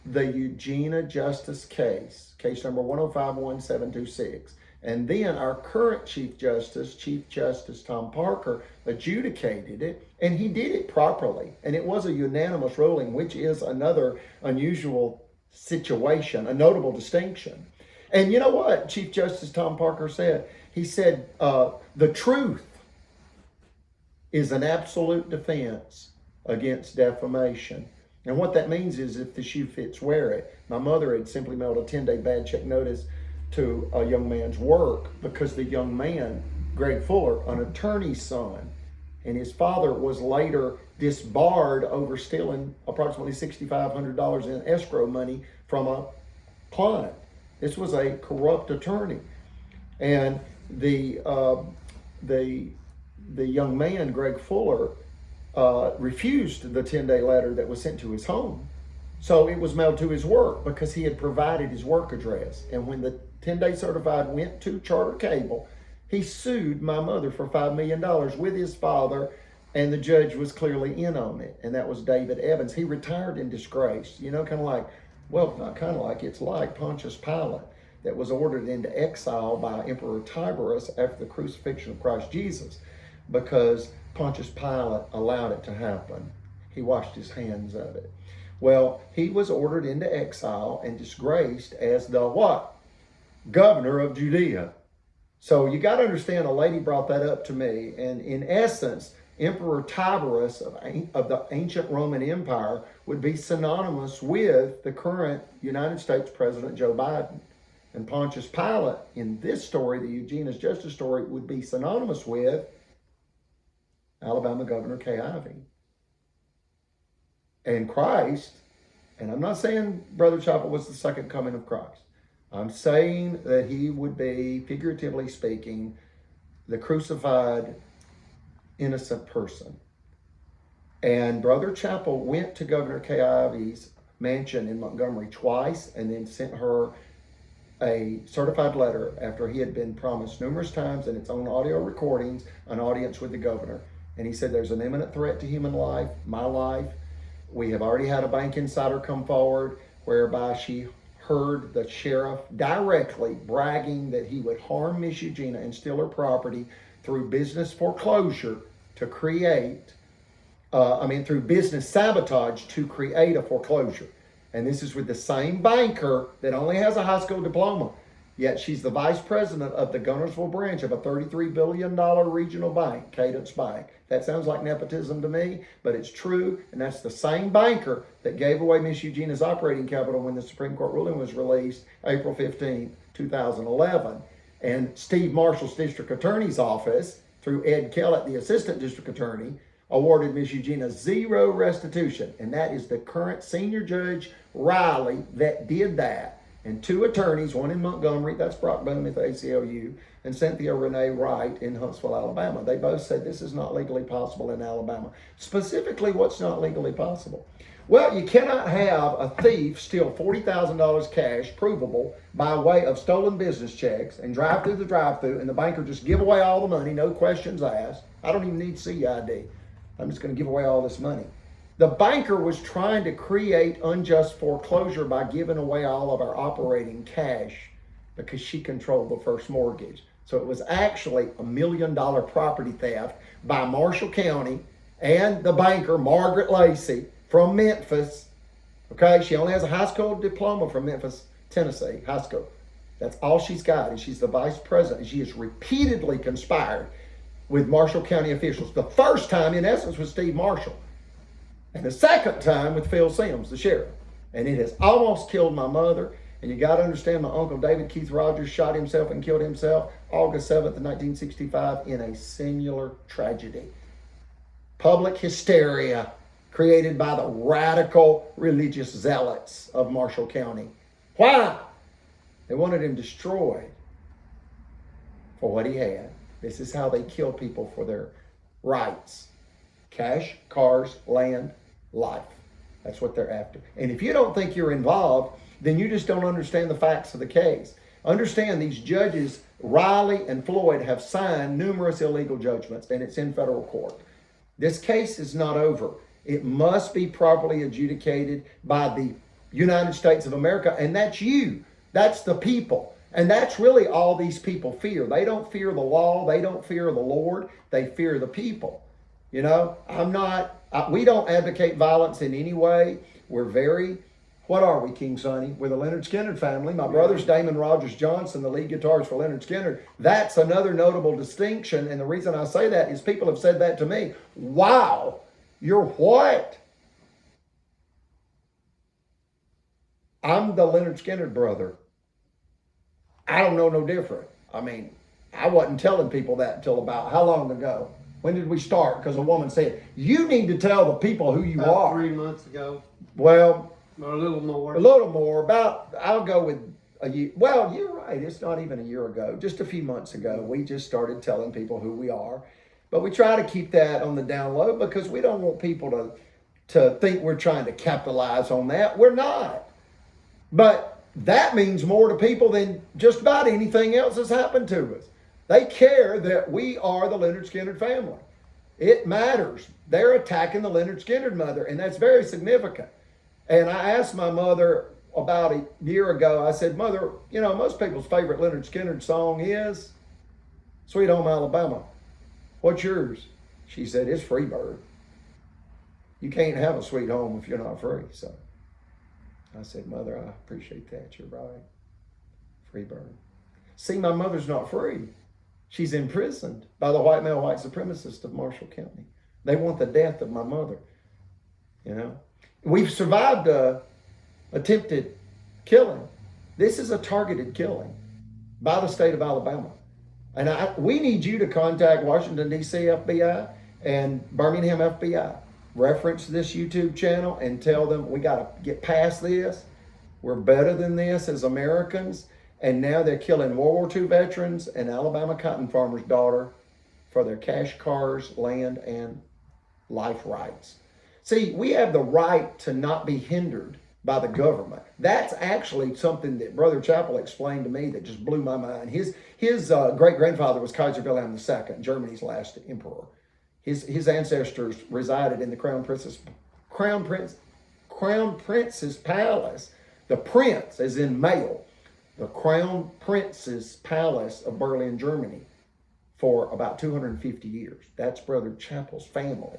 the Eugenia Justice case number 1051726. And then our current Chief Justice Tom Parker, adjudicated it, and he did it properly. And it was a unanimous ruling, which is another unusual situation, a notable distinction. And you know what Chief Justice Tom Parker said? He said, the truth is an absolute defense against defamation. And what that means is if the shoe fits, wear it. My mother had simply mailed a 10-day bad check notice to a young man's work because the young man, Greg Fuller, an attorney's son, and his father was later disbarred over stealing approximately $6,500 in escrow money from a client. This was a corrupt attorney. And the young man, Greg Fuller, refused the 10-day letter that was sent to his home. So it was mailed to his work because he had provided his work address. And when the 10-day certified went to Charter Cable, he sued my mother for $5 million with his father, and the judge was clearly in on it. And that was David Evans. He retired in disgrace. Kind of like, well, not kind of like, it's like Pontius Pilate that was ordered into exile by Emperor Tiberius after the crucifixion of Christ Jesus because Pontius Pilate allowed it to happen. He washed his hands of it. Well, he was ordered into exile and disgraced as the what? Governor of Judea. So you got to understand, a lady brought that up to me, and in essence, Emperor Tiberius of the ancient Roman Empire would be synonymous with the current United States President Joe Biden. And Pontius Pilate, in this story, the Eugenia's Justice story, would be synonymous with Alabama Governor Kay Ivey. And Christ, and I'm not saying Brother Chapel was the second coming of Christ. I'm saying that he would be, figuratively speaking, the crucified innocent person. And Brother Chapel went to Governor Kay Ivey's mansion in Montgomery twice and then sent her a certified letter after he had been promised numerous times in its own audio recordings an audience with the governor. And he said, there's an imminent threat to human life, my life. We have already had a bank insider come forward whereby she heard the sheriff directly bragging that he would harm Miss Eugenia and steal her property through business foreclosure to create through business sabotage to create a foreclosure. And this is with the same banker that only has a high school diploma. Yet she's the vice president of the Gunnersville branch of a $33 billion regional bank, Cadence Bank. That sounds like nepotism to me, but it's true. And that's the same banker that gave away Miss Eugenia's operating capital when the Supreme Court ruling was released April 15, 2011. And Steve Marshall's district attorney's office, through Ed Kellett, the assistant district attorney, awarded Miss Eugenia zero restitution. And that is the current senior judge, Riley, that did that. And two attorneys, one in Montgomery, that's Brock Boone at the ACLU, and Cynthia Renee Wright in Huntsville, Alabama. They both said this is not legally possible in Alabama. Specifically, what's not legally possible? Well, you cannot have a thief steal $40,000 cash, provable, by way of stolen business checks, and drive through the drive-thru, and the banker just give away all the money, no questions asked. I don't even need CID. I'm just going to give away all this money. The banker was trying to create unjust foreclosure by giving away all of our operating cash because she controlled the first mortgage. So it was actually $1 million property theft by Marshall County and the banker, Margaret Lacey, from Memphis. Okay, she only has a high school diploma from Memphis, Tennessee, high school. That's all she's got, and she's the vice president. She has repeatedly conspired with Marshall County officials. The first time, in essence, was Steve Marshall. And the second time with Phil Sims, the sheriff. And it has almost killed my mother. And you got to understand, my uncle David Keith Rogers shot himself and killed himself August 7th of 1965 in a similar tragedy. Public hysteria created by the radical religious zealots of Marshall County. Why? They wanted him destroyed for what he had. This is how they kill people for their rights. Cash, cars, land, life. That's what they're after. And if you don't think you're involved, then you just don't understand the facts of the case. Understand, these judges, Riley and Floyd, have signed numerous illegal judgments, and it's in federal court. This case is not over. It must be properly adjudicated by the United States of America, and that's you. That's the people. And that's really all these people fear. They don't fear the law. They don't fear the Lord. They fear the people. You know, we don't advocate violence in any way. We're very, what are we, King Sonny? We're the Leonard Skinner family. My brother's Damon Rogers Johnson, the lead guitarist for Leonard Skinner. That's another notable distinction. And the reason I say that is people have said that to me. Wow, you're what? I'm the Leonard Skinner brother. I don't know no different. I mean, I wasn't telling people that until about how long ago? When did we start? Because a woman said, you need to tell the people who you About are. 3 months ago. Well, Or a little more. a little more. I'll go with a year. Well, you're right. It's not even a year ago. Just a few months ago, we just started telling people who we are. But we try to keep that on the down low because we don't want people to think we're trying to capitalize on that. We're not. But that means more to people than just about anything else that's happened to us. They care that we are the Leonard Skinner family. It matters. They're attacking the Leonard Skinner mother, and that's very significant. And I asked my mother about a year ago, I said, Mother, you know, most people's favorite Leonard Skinner song is Sweet Home Alabama. What's yours? She said, it's Freebird. You can't have a sweet home if you're not free. So I said, Mother, I appreciate that. You're right. Freebird. See, my mother's not free. She's imprisoned by the white male white supremacists of Marshall County. They want the death of my mother. You know, we've survived a attempted killing. This is a targeted killing by the state of Alabama. And we need you to contact Washington, D.C. FBI and Birmingham FBI. Reference this YouTube channel and tell them we got to get past this. We're better than this as Americans. And now they're killing World War II veterans and Alabama cotton farmer's daughter for their cash, cars, land, and life rights. See, we have the right to not be hindered by the government. That's actually something that Brother Chappell explained to me that just blew my mind. His great-grandfather was Kaiser Wilhelm II, Germany's last emperor. His ancestors resided in the Crown Prince's palace. The prince, as in male, the Crown Prince's palace of Berlin, Germany, for about 250 years. That's Brother Chappell's family.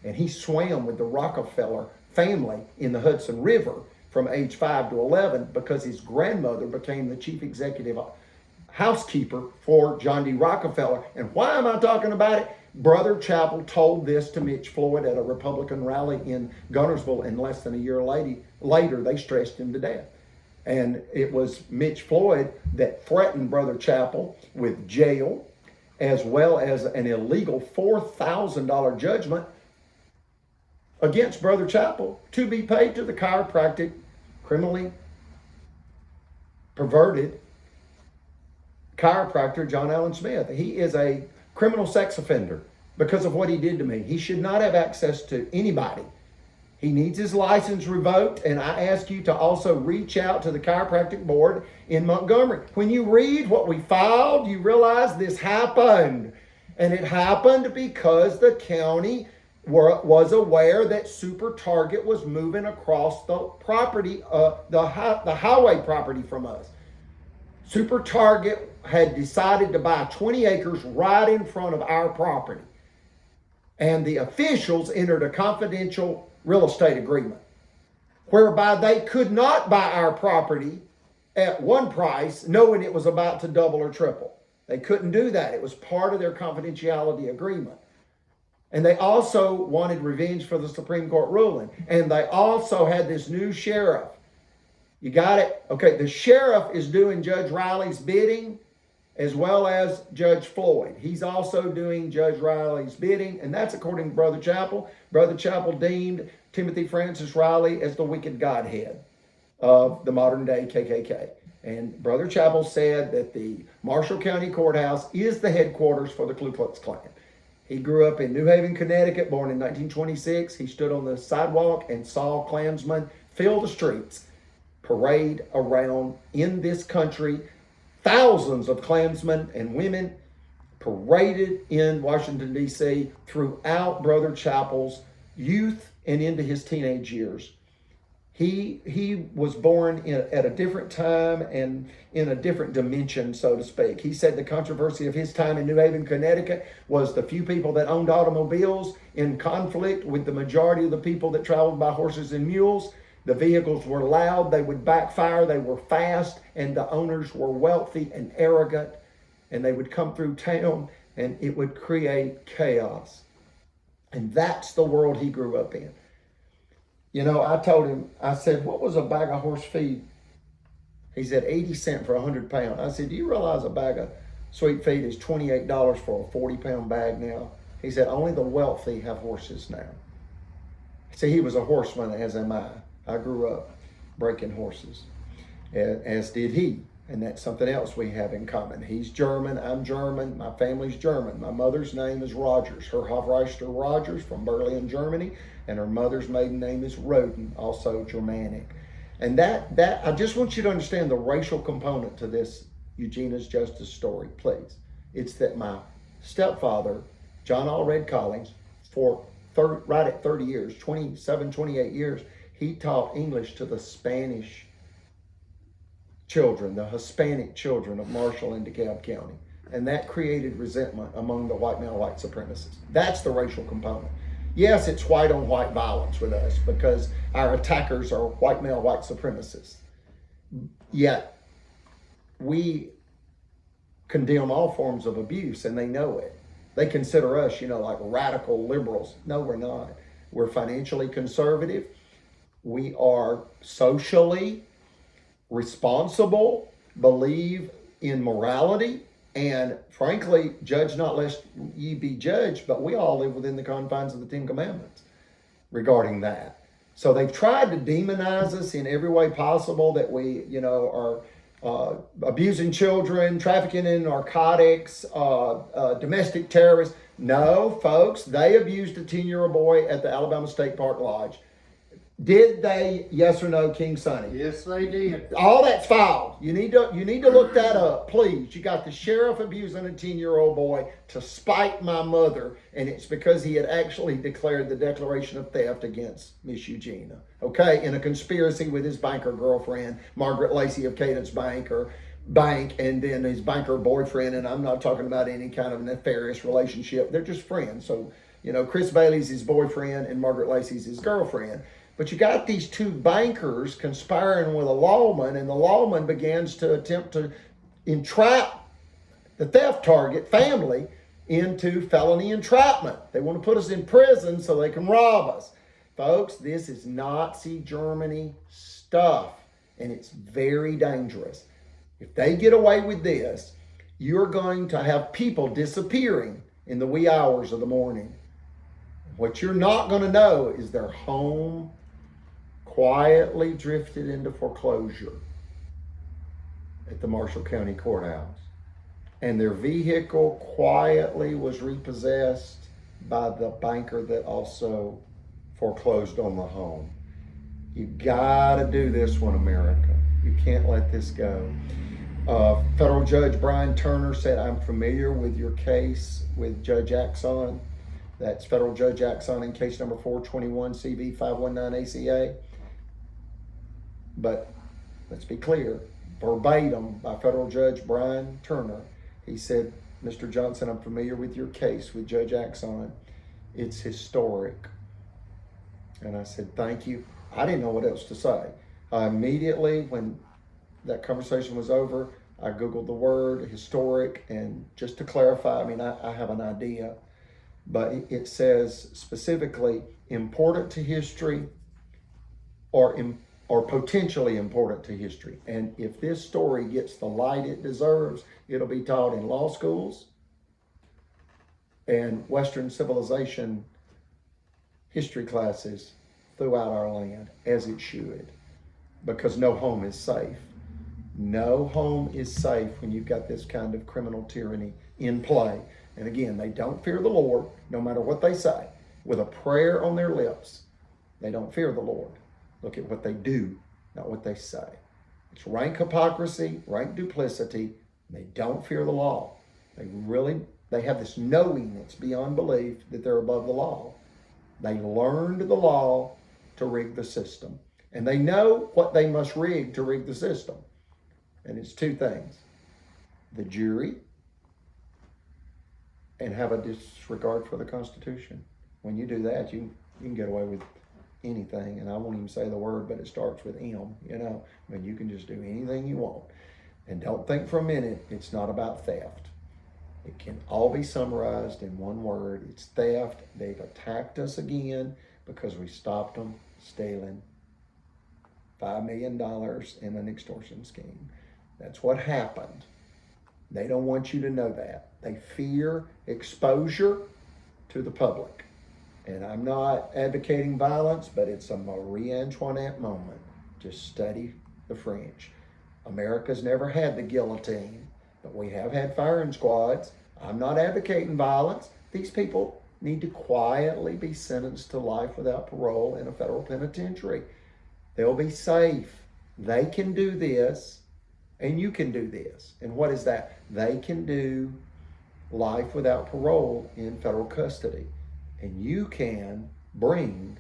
and he swam with the Rockefeller family in the Hudson River from age 5 to 11 because his grandmother became the chief executive housekeeper for John D. Rockefeller. And why am I talking about it? Brother Chappell told this to Mitch Floyd at a Republican rally in Gunnersville, and less than a year later they stressed him to death. And it was Mitch Floyd that threatened Brother Chappell with jail, as well as an illegal $4,000 judgment against Brother Chappell to be paid to the chiropractic, criminally perverted chiropractor John Allen Smith. He is a criminal sex offender because of what he did to me. He should not have access to anybody. He needs his license revoked, and I ask you to also reach out to the chiropractic board in Montgomery. When you read what we filed, you realize this happened. And it happened because the county was aware that Super Target was moving across the property, the highway property from us. Super Target had decided to buy 20 acres right in front of our property. And the officials entered a confidential real estate agreement whereby they could not buy our property at one price knowing it was about to double or triple. They couldn't do that. It was part of their confidentiality agreement. And they also wanted revenge for the Supreme Court ruling. And they also had this new sheriff. You got it? Okay, the sheriff is doing Judge Riley's bidding as well as Judge Floyd. He's also doing Judge Riley's bidding, and that's according to Brother Chappell. Brother Chappell deemed Timothy Francis Riley as the wicked godhead of the modern day KKK. And Brother Chappell said that the Marshall County Courthouse is the headquarters for the Ku Klux Klan. He grew up in New Haven, Connecticut, born in 1926. He stood on the sidewalk and saw Klansmen fill the streets, parade around in this country. Thousands of Klansmen and women paraded in Washington, D.C. throughout Brother Chappell's youth and into his teenage years. He was born at a different time and in a different dimension, so to speak. He said the controversy of his time in New Haven, Connecticut was the few people that owned automobiles in conflict with the majority of the people that traveled by horses and mules. The vehicles were loud, they would backfire, they were fast, and the owners were wealthy and arrogant, and they would come through town and it would create chaos. And that's the world he grew up in. You know, I told him, I said, what was a bag of horse feed? He said, 80 cents for 100 pounds. I said, do you realize a bag of sweet feed is $28 for a 40-pound bag now? He said, only the wealthy have horses now. See, he was a horseman, as am I. I grew up breaking horses, as did he. And that's something else we have in common. He's German, I'm German, my family's German. My mother's name is Rogers, her Hofreister Rogers from Berlin, Germany, and her mother's maiden name is Roden, also Germanic. And that I just want you to understand the racial component to this Eugenia's Justice story, please. It's that my stepfather, John Allred Collins, right at 30 years, 27, 28 years, he taught English to the Spanish children, the Hispanic children of Marshall and DeKalb County. And that created resentment among the white male white supremacists. That's the racial component. Yes, it's white on white violence with us because our attackers are white male white supremacists. Yet we condemn all forms of abuse and they know it. They consider us, like radical liberals. No, we're not. We're financially conservative. We are socially responsible, believe in morality, and frankly, judge not lest ye be judged, but we all live within the confines of the Ten Commandments regarding that. So they've tried to demonize us in every way possible, that we, are abusing children, trafficking in narcotics, domestic terrorists. No, folks, they abused a 10-year-old boy at the Alabama State Park Lodge. Did they, yes or no, King Sonny? Yes, they did. All that's filed. You need to look that up, please. You got the sheriff abusing a 10-year-old boy to spite my mother, and it's because he had actually declared the declaration of theft against Miss Eugenia. Okay, in a conspiracy with his banker girlfriend, Margaret Lacey of Cadence Bank, and then his banker boyfriend, and I'm not talking about any kind of nefarious relationship. They're just friends. So You know, Chris Bailey's his boyfriend and Margaret Lacey's his girlfriend. But you got these two bankers conspiring with a lawman, and the lawman begins to attempt to entrap the theft target family into felony entrapment. They want to put us in prison so they can rob us. Folks, this is Nazi Germany stuff, and it's very dangerous. If they get away with this, you're going to have people disappearing in the wee hours of the morning. What you're not going to know is their home quietly drifted into foreclosure at the Marshall County Courthouse, and their vehicle quietly was repossessed by the banker that also foreclosed on the home. You gotta do this one, America. You can't let this go. Federal Judge Brian Turner said, I'm familiar with your case with Judge Axon. That's Federal Judge Axon in case number 421 CV 519 ACA. But let's be clear, verbatim by Federal Judge Brian Turner, he said, Mr. Johnson, I'm familiar with your case with Judge Axon. It's historic. And I said, thank you. I didn't know what else to say. Immediately, when that conversation was over, I Googled the word historic, and just to clarify, I mean, I have an idea, but it says specifically important to history or potentially important to history. And if this story gets the light it deserves, it'll be taught in law schools and Western civilization history classes throughout our land, as it should, because no home is safe. No home is safe when you've got this kind of criminal tyranny in play. And again, they don't fear the Lord, no matter what they say. With a prayer on their lips, they don't fear the Lord. Look at what they do, not what they say. It's rank hypocrisy, rank duplicity. They don't fear the law. They have this knowing that's beyond belief that they're above the law. They learned the law to rig the system. And they know what they must rig to rig the system. And it's two things: the jury and have a disregard for the Constitution. When you do that, you can get away with anything. And I won't even say the word, but it starts with M, you know. I mean, you can just do anything you want. And don't think for a minute it's not about theft. It can all be summarized in one word. It's theft. They've attacked us again because we stopped them stealing $5 million in an extortion scheme. That's what happened. They don't want you to know that. They fear exposure to the public. And I'm not advocating violence, but it's a Marie Antoinette moment. Just study the French. America's never had the guillotine, but we have had firing squads. I'm not advocating violence. These people need to quietly be sentenced to life without parole in a federal penitentiary. They'll be safe. They can do this, and you can do this. And what is that? They can do life without parole in federal custody. And you can bring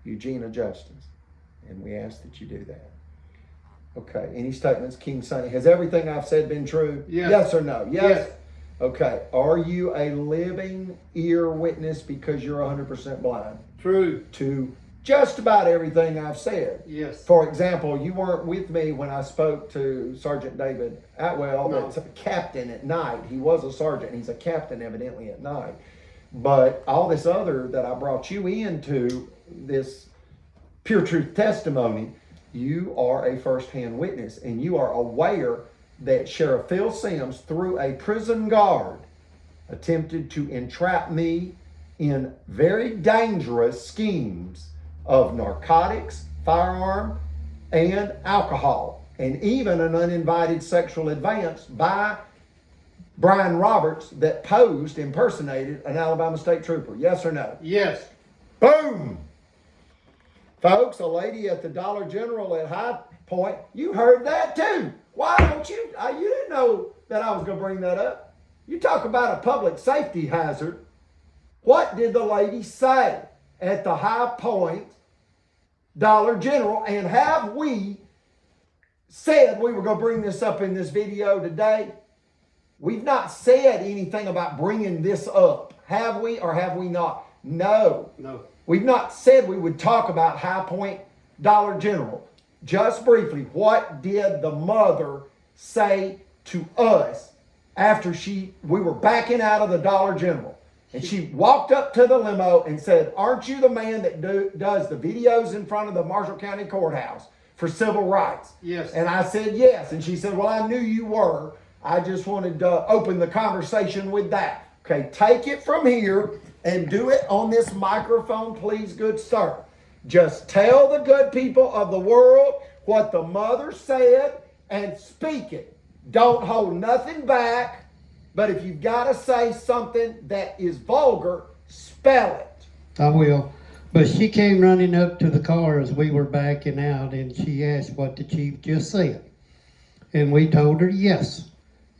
Eugenia justice. And we ask that you do that. Okay, any statements, King Sonny? Has everything I've said been true? Yes. Yes or no? Yes. Okay, are you a living ear witness because you're 100% blind? True. To just about everything I've said. Yes. For example, you weren't with me when I spoke to Sergeant David Atwell, No. that's a captain at night. He was a sergeant. He's a captain evidently at night. But all this other that I brought you into, this pure truth testimony, you are a first-hand witness, and you are aware that Sheriff Phil Sims, through a prison guard, attempted to entrap me in very dangerous schemes of narcotics, firearm, and alcohol, and even an uninvited sexual advance by Brian Roberts that impersonated an Alabama state trooper. Yes or no? Yes. Boom! Folks, a lady at the Dollar General at High Point, you heard that too. Why don't you? You didn't know that I was going to bring that up. You talk about a public safety hazard. What did the lady say at the High Point Dollar General? And have we said we were going to bring this up in this video today? We've not said anything about bringing this up, Have we or have we not? No. No. We've not said we would talk about High Point Dollar General. Just briefly, what did the mother say to us after we were backing out of the Dollar General? And she walked up to the limo and said, "Aren't you the man that does the videos in front of the Marshall County Courthouse for civil rights?" Yes. And I said, "Yes." And she said, "Well, I knew you were. I just wanted to open the conversation with that." Okay, take it from here and do it on this microphone, please, good sir. Just tell the good people of the world what the mother said and speak it. Don't hold nothing back. But if you've got to say something that is vulgar, spell it. I will. But she came running up to the car as we were backing out, and she asked what the chief just said. And we told her yes.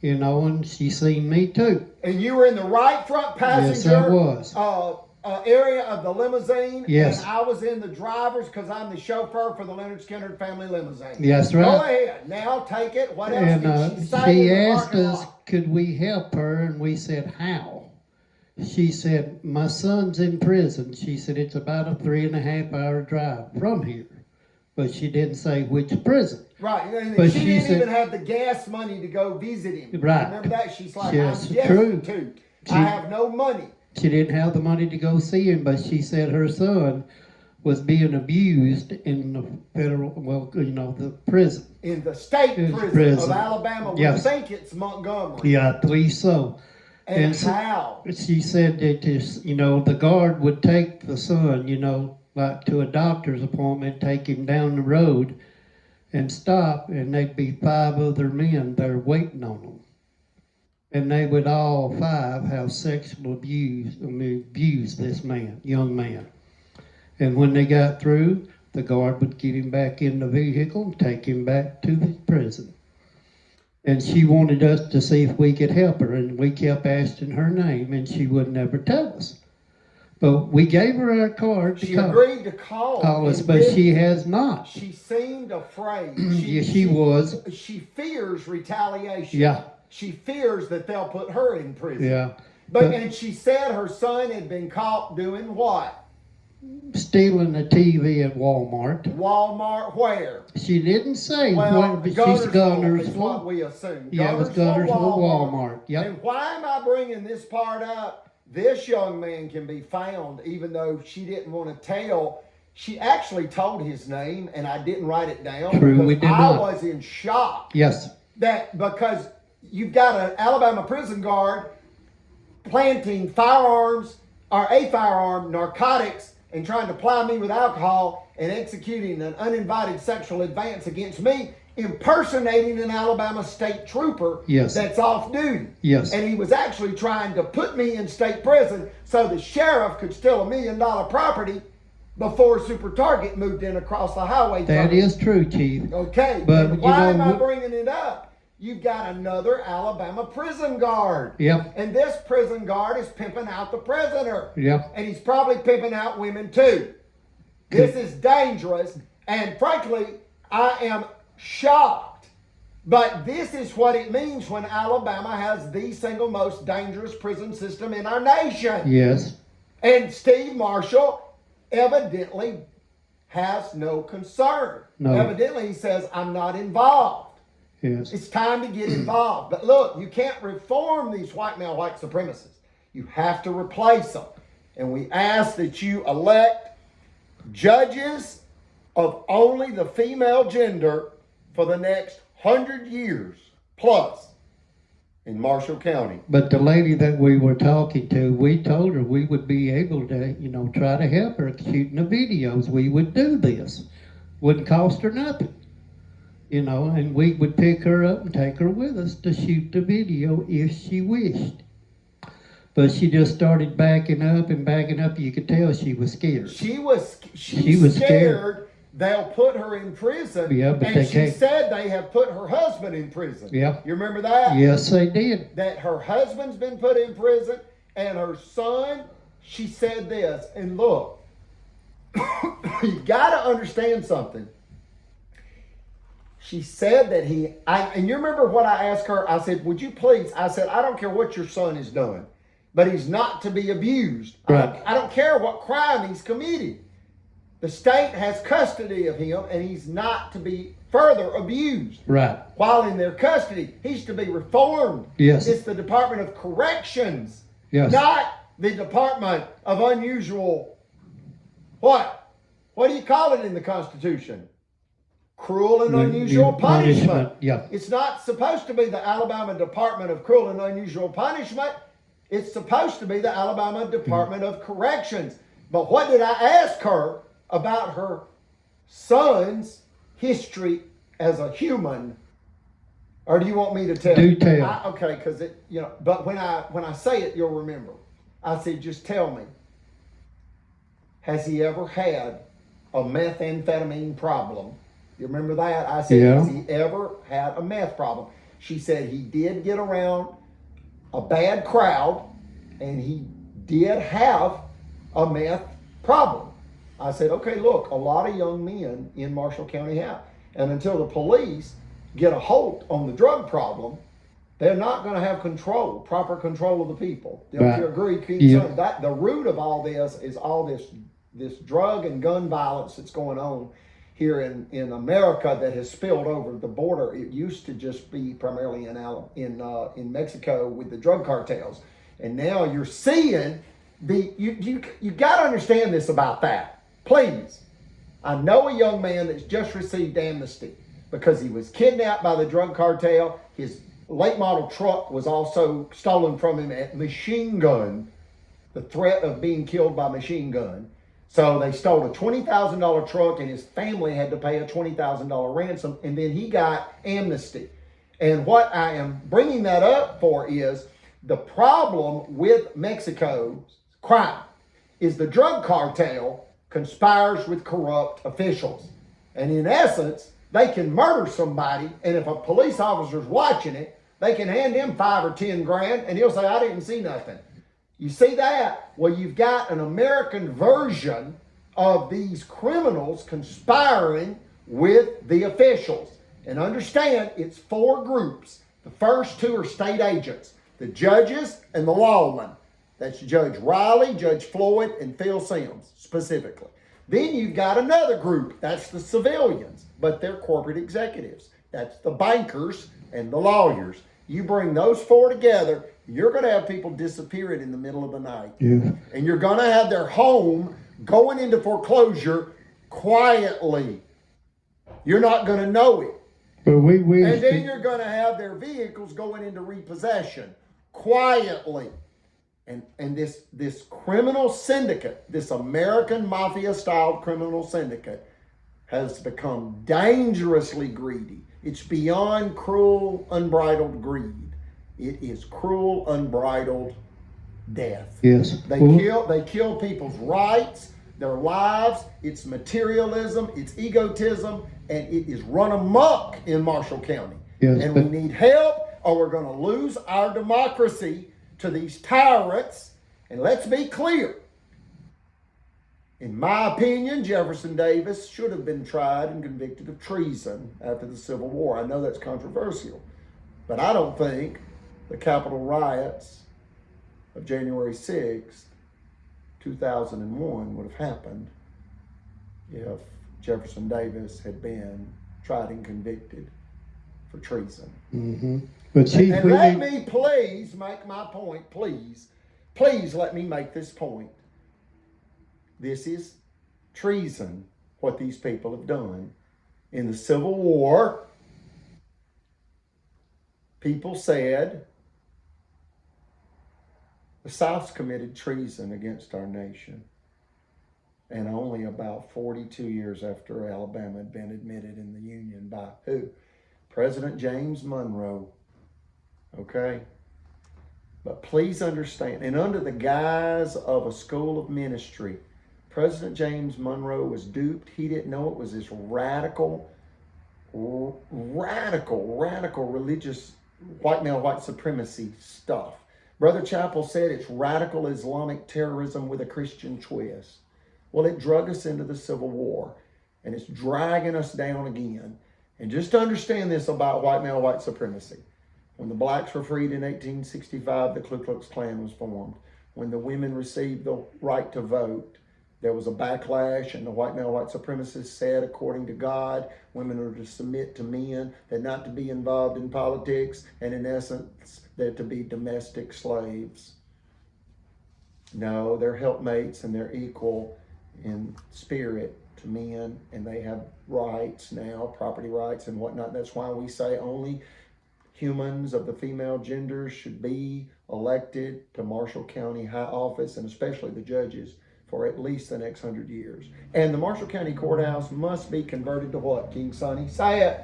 You know, and she seen me too. And you were in the right front passenger Yes, I was. Area of the limousine. Yes. And I was in the driver's because I'm the chauffeur for the Leonard Skinner family limousine. Yes, right. Go ahead. Now take it. What else And did she say? she in the asked parking us, lot? could we help her? And we said, how? She said, my son's in prison. She said, it's about a 3.5-hour drive from here. But she didn't say which prison. Right. And But she she didn't said- even have the gas money to go visit him. Right. Remember that? She's like, Yes, I'm true. destitute. She- I have no money. She didn't have the money to go see him, but she said her son was being abused in the federal, the prison. In the state In prison of Alabama. Yes. We think it's Montgomery. Yeah, I believe so. And so- how? She said that the guard would take the son, like to a doctor's appointment, take him down the road and stop, and there'd be 5 other men there waiting on him. And they would all 5 have sexual abuse this young man. And when they got through, the guard would get him back in the vehicle and take him back to the prison. And she wanted us to see if we could help her, and we kept asking her name, and she would never tell us. But we gave her our card to She call agreed to call us, and but then she has not. She seemed afraid. Yeah, she was. She fears retaliation. Yeah, She fears that they'll put her in prison. yeah. And she said her son had been caught doing what? Stealing a TV at Walmart. Walmart where? She didn't say Well, what, but she's Gunnersville is what Gunnersville. we assume. Yeah, it was Gunnersville Walmart. Yep. And why am I bringing this part up? This young man can be found, even though she didn't want to tell. She actually told his name, and I didn't write it down. True, because we did I not. was in shock. Yes. That because you've got an Alabama prison guard planting firearms or a firearm, narcotics, and trying to ply me with alcohol and executing an uninvited sexual advance against me, impersonating an Alabama state trooper Yes. that's off duty. Yes. And he was actually trying to put me in state prison so the sheriff could steal $1 million property before Super Target moved in across the highway. That is true, Chief. Okay, But, and you why know, am I we- bringing it up? You've got another Alabama prison guard. Yep. And this prison guard is pimping out the prisoner. Yep. And he's probably pimping out women too. This is dangerous. And frankly, I am shocked. But this is what it means when Alabama has the single most dangerous prison system in our nation. Yes. And Steve Marshall evidently has no concern. No. Evidently, he says, I'm not involved. Yes. It's time to get involved. But look, you can't reform these white male white supremacists. You have to replace them. And we ask that you elect judges of only the female gender for the next 100 years plus in Marshall County. But the lady that we were talking to, we told her we would be able to, try to help her shooting the videos. We would do this. Wouldn't cost her nothing. And we would pick her up and take her with us to shoot the video if she wished. But she just started backing up and backing up. You could tell she was scared. She was scared. scared they'll put her in prison. Yeah, but and they she can't. said they have put her husband in prison. Yeah. You remember that? Yes, they did. That her husband's been put in prison and her son, she said this. And look, you got to understand something. She said that and you remember what I asked her? I said, would you please, I said, I don't care what your son is doing. but he's not to be abused. Right. I don't care what crime he's committed. The state has custody of him, and he's not to be further abused. Right. While in their custody, he's to be reformed. Yes. It's the Department of Corrections, Yes. not the Department of Unusual, what? What do you call it in the Constitution? Cruel and unusual punishment. Yeah. It's not supposed to be the Alabama Department of Cruel and Unusual Punishment. It's supposed to be the Alabama Department of Corrections. But what did I ask her about her son's history as a human? Or do you want me to tell Do you? tell. Okay, because it, but when I say it, you'll remember. I said, just tell me, has he ever had a methamphetamine problem? You remember that? I said, Yeah. has he ever had a meth problem? She said he did get around a bad crowd, and he did have a meth problem. I said, okay, look, a lot of young men in Marshall County have. And until the police get a hold on the drug problem, they're not going to have proper control of the people. Don't Right. you agree, Keith? Yeah. That the root of all this is all this drug and gun violence that's going on here in America that has spilled over the border. It used to just be primarily in Mexico with the drug cartels, and now you're seeing you got to understand this about that. Please, I know a young man that's just received amnesty because he was kidnapped by the drug cartel. His late model truck was also stolen from him at machine gun, the threat of being killed by machine gun. So they stole a $20,000 truck, and his family had to pay a $20,000 ransom, and then he got amnesty. And what I am bringing that up for is the problem with Mexico's crime is the drug cartel conspires with corrupt officials. And in essence, they can murder somebody, and if a police officer's watching it, they can hand him $5 or $10 grand, and he'll say, I didn't see nothing. You see that? Well, you've got an American version of these criminals conspiring with the officials. And understand, it's 4 groups. The first 2 are state agents, the judges and the lawmen. That's Judge Riley, Judge Floyd, and Phil Sims specifically. Then you've got another group. That's the civilians, but they're corporate executives. That's the bankers and the lawyers. You bring those 4 together, you're going to have people disappearing in the middle of the night. Yeah. And you're going to have their home going into foreclosure quietly. You're not going to know it. But And then you're going to have their vehicles going into repossession quietly. And this criminal syndicate, this American mafia-style criminal syndicate, has become dangerously greedy. It's beyond cruel, unbridled greed. It is cruel, unbridled death. Yes. They kill people's rights, their lives. It's materialism, it's egotism, and it is run amok in Marshall County. Yes, And but- we need help, or we're going to lose our democracy to these tyrants. And let's be clear. In my opinion, Jefferson Davis should have been tried and convicted of treason after the Civil War. I know that's controversial, but I don't think the Capitol riots of January 6th, 2001 would have happened if Jefferson Davis had been tried and convicted for treason. Mm-hmm. But Chief, And let me please make my point, please. Please let me make this point. This is treason, what these people have done. In the Civil War, people said the South's committed treason against our nation. And only about 42 years after Alabama had been admitted in the Union by who? President James Monroe. Okay? But please understand, and under the guise of a school of ministry, President James Monroe was duped. He didn't know it was this radical religious white male, white supremacy stuff. Brother Chappell said it's radical Islamic terrorism with a Christian twist. Well, it drug us into the Civil War, and it's dragging us down again. And just to understand this about white male, white supremacy. When the blacks were freed in 1865, the Ku Klux Klan was formed. When the women received the right to vote, there was a backlash, and the white male white supremacists said, according to God, women are to submit to men, they're not to be involved in politics, and in essence, they're to be domestic slaves. No, they're helpmates and they're equal in spirit to men, and they have rights now, property rights and whatnot. That's why we say only humans of the female gender should be elected to Marshall County high office, and especially the judges, for at least the next 100 years. And the Marshall County Courthouse must be converted to what, King Sonny? Say it.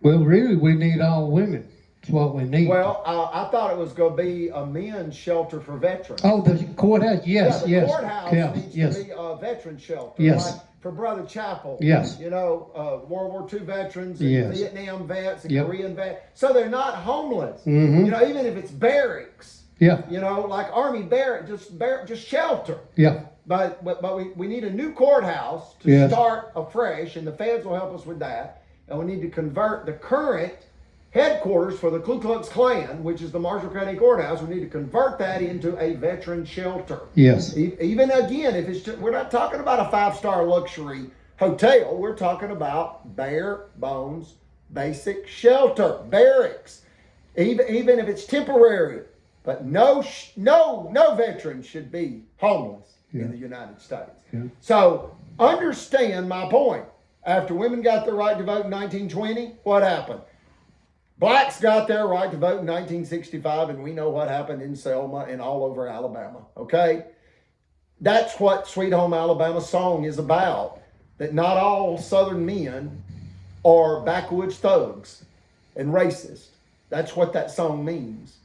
Well, really, we need all women. That's what we need. Well, I thought it was going to be a men's shelter for veterans. Oh, the courthouse, yes, Yeah, the yes. courthouse Yeah, needs yes. to be a veteran shelter. Yes. Like for Brother Chapel. Yes. You know, World War II veterans and Yes. Vietnam vets and Yep. Korean vets. So they're not homeless. Mhm. You know, even if it's barracks. Yeah, You know, like Army barrack, just shelter. yeah, But we need a new courthouse to Yes. start afresh, and the feds will help us with that. And we need to convert the current headquarters for the Ku Klux Klan, which is the Marshall County Courthouse. We need to convert that into a veteran shelter. yes. Even again, if it's just, we're not talking about a 5-star luxury hotel. We're talking about bare bones, basic shelter, barracks. Even if it's temporary, but no veteran should be homeless in the United States. Yeah. So understand my point. After women got the right to vote in 1920, what happened? Blacks got their right to vote in 1965, and we know what happened in Selma and all over Alabama, okay? That's what Sweet Home Alabama song is about, that not all Southern men are backwoods thugs and racist. That's what that song means,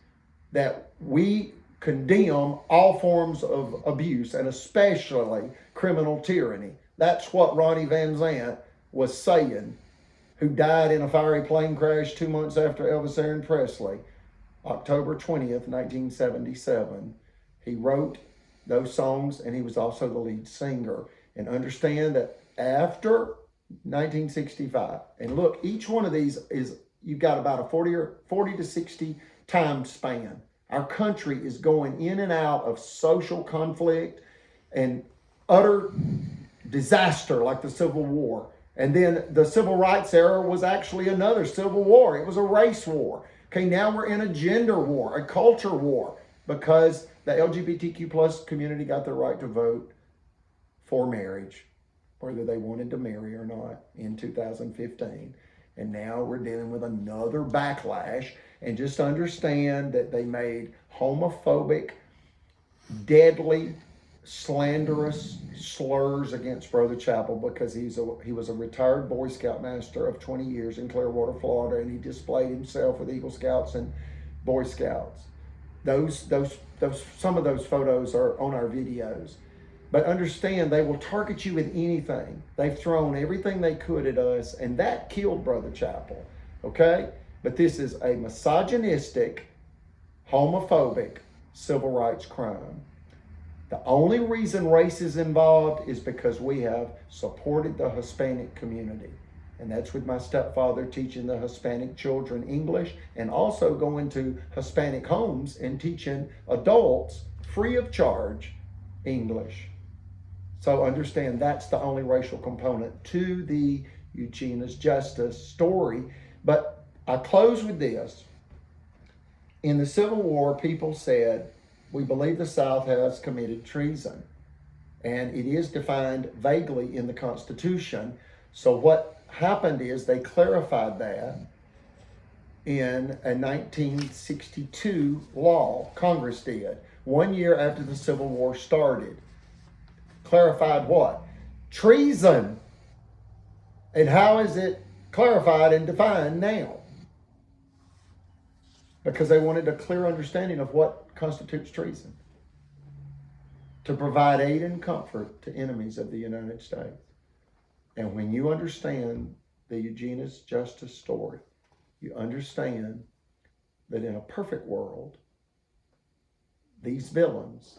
that we condemn all forms of abuse and especially criminal tyranny. That's what Ronnie Van Zant was saying, who died in a fiery plane crash 2 months after Elvis Aaron Presley, October 20th, 1977. He wrote those songs, and he was also the lead singer. And understand that after 1965, and look, each one of these is, you've got about a 40 to 60 time span. Our country is going in and out of social conflict and utter disaster like the Civil War. And then the Civil Rights era was actually another civil war. It was a race war. Okay, now we're in a gender war, a culture war, because the LGBTQ plus community got the right to vote for marriage, whether they wanted to marry or not, in 2015. And now we're dealing with another backlash. And just understand that they made homophobic, deadly, slanderous slurs against Brother Chapel because he was a retired Boy Scout master of 20 years in Clearwater, Florida, and he displayed himself with Eagle Scouts and Boy Scouts. Some of those photos are on our videos. But understand, they will target you with anything. They've thrown everything they could at us, and that killed Brother Chapel. Okay? But this is a misogynistic, homophobic civil rights crime. The only reason race is involved is because we have supported the Hispanic community. And that's with my stepfather teaching the Hispanic children English and also going to Hispanic homes and teaching adults free of charge English. So understand that's the only racial component to the Eugenius Justice story. But I close with this. In the Civil War, people said, we believe the South has committed treason. And it is defined vaguely in the Constitution. So what happened is they clarified that in a 1962 law, Congress did, 1 year after the Civil War started. Clarified what? Treason. And how is it clarified and defined now? Because they wanted a clear understanding of what constitutes treason. To provide aid and comfort to enemies of the United States. And when you understand the Eugenius Justice story, you understand that in a perfect world, these villains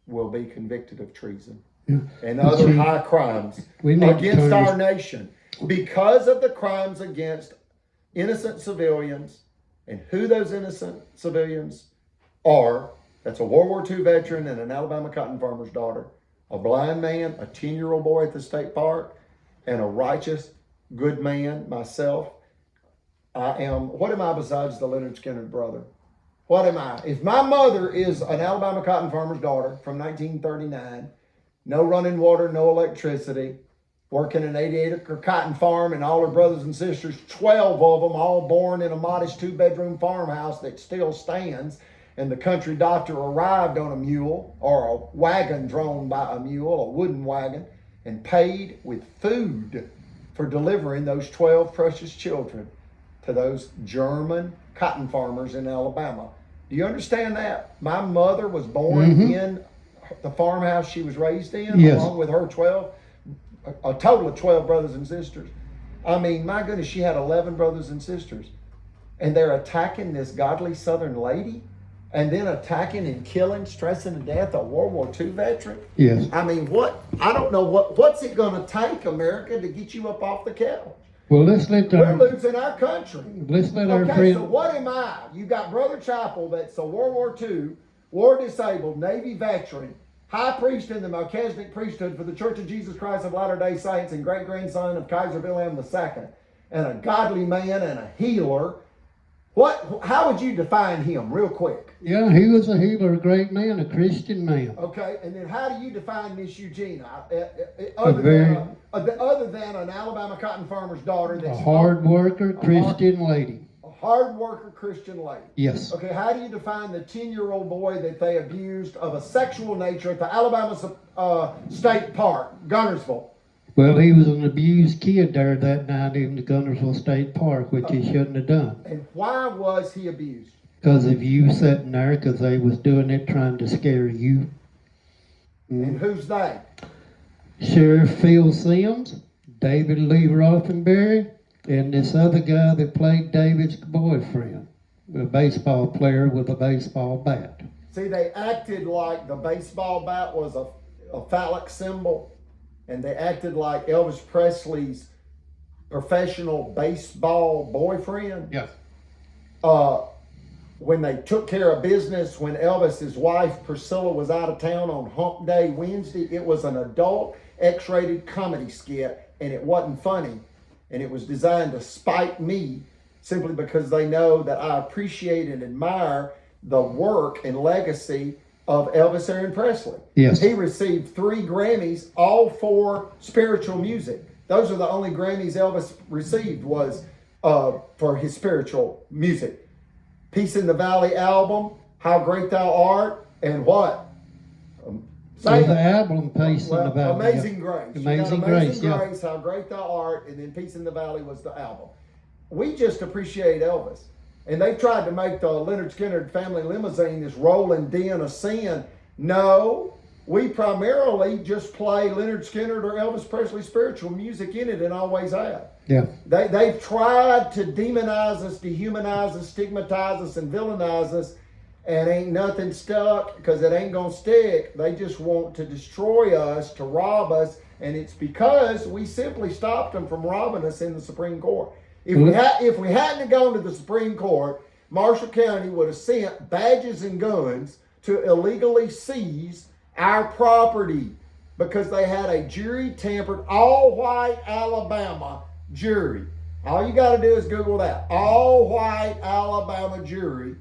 will be convicted of treason and other high crimes we need to against turn our nation. because of the crimes against innocent civilians and who those innocent civilians are. That's a World War II veteran and an Alabama cotton farmer's daughter, a blind man, a 10-year-old boy at the state park, and a righteous, good man, myself. What am I besides the Leonard Skinner brother? What am I? If my mother is an Alabama cotton farmer's daughter from 1939, no running water, no electricity, working an 88-acre cotton farm, and all her brothers and sisters, 12 of them, all born in a modest 2-bedroom farmhouse that still stands, and the country doctor arrived on a mule or a wagon drawn by a mule, a wooden wagon, and paid with food for delivering those 12 precious children to those German cotton farmers in Alabama. Do you understand that? My mother was born in the farmhouse she was raised in, Yes. along with her 12, a total of 12 brothers and sisters. I mean, my goodness, she had 11 brothers and sisters. And they're attacking this godly Southern lady, and then attacking and killing, stressing to death a World War II veteran. Yes. I mean, I don't know what's it going to take, America, to get you up off the couch? Well, let's let We're losing our country. our Okay, friend. so what am I? You got Brother Chappell, that's a World War II, war disabled, Navy veteran, high priest in the Melchizedek priesthood for the Church of Jesus Christ of Latter-day Saints, and great-grandson of Kaiser Wilhelm II, and a godly man and a healer. How would you define him, real quick? Yeah, he was a healer, a great man, a Christian man. Okay, and then how do you define Miss Eugenia? very- Other than an Alabama cotton farmer's daughter, A that's hard worker, Christian lady. a hard worker Christian lady. Yes. Okay, how do you define the 10-year-old boy that they abused of a sexual nature at the Alabama State Park, Gunnersville? Well, he was an abused kid there that night in the Gunnersville State Park, which he shouldn't have done. And why was he abused? Because of you sitting there, because they was doing it trying to scare you. And who's they? Sheriff Phil Sims, David Lee Rothenberry, and this other guy that played David's boyfriend, a baseball player with a baseball bat. See, they acted like the baseball bat was a phallic symbol, and they acted like Elvis Presley's professional baseball boyfriend. Yeah. When they took care of business, when Elvis's wife Priscilla was out of town on Hump Day Wednesday, it was an adult X-rated comedy skit, and it wasn't funny, and it was designed to spite me simply because they know that I appreciate and admire the work and legacy of Elvis Aaron Presley. Yes. He received 3 Grammys, all for spiritual music. Those are the only Grammys Elvis received was for his spiritual music. Peace in the Valley album, How Great Thou Art, and what? So the album Peace in the Valley. Amazing Grace. Amazing You got Grace, yeah. Grace, How Great Thou Art, and then Peace in the Valley was the album. We just appreciate Elvis. And they've tried to make the Leonard Skinner family limousine this rolling den of sin. No, we primarily just play Leonard Skinner or Elvis Presley spiritual music in it, and always have. Yeah. They've tried to demonize us, dehumanize us, stigmatize us, and villainize us, and ain't nothing stuck because it ain't going to stick. They just want to destroy us, to rob us, and it's because we simply stopped them from robbing us in the Supreme Court. If we hadn't gone to the Supreme Court, Marshall County would have sent badges and guns to illegally seize our property because they had a jury-tampered, all-white Alabama jury. All you got to do is Google that. All-white Alabama jury,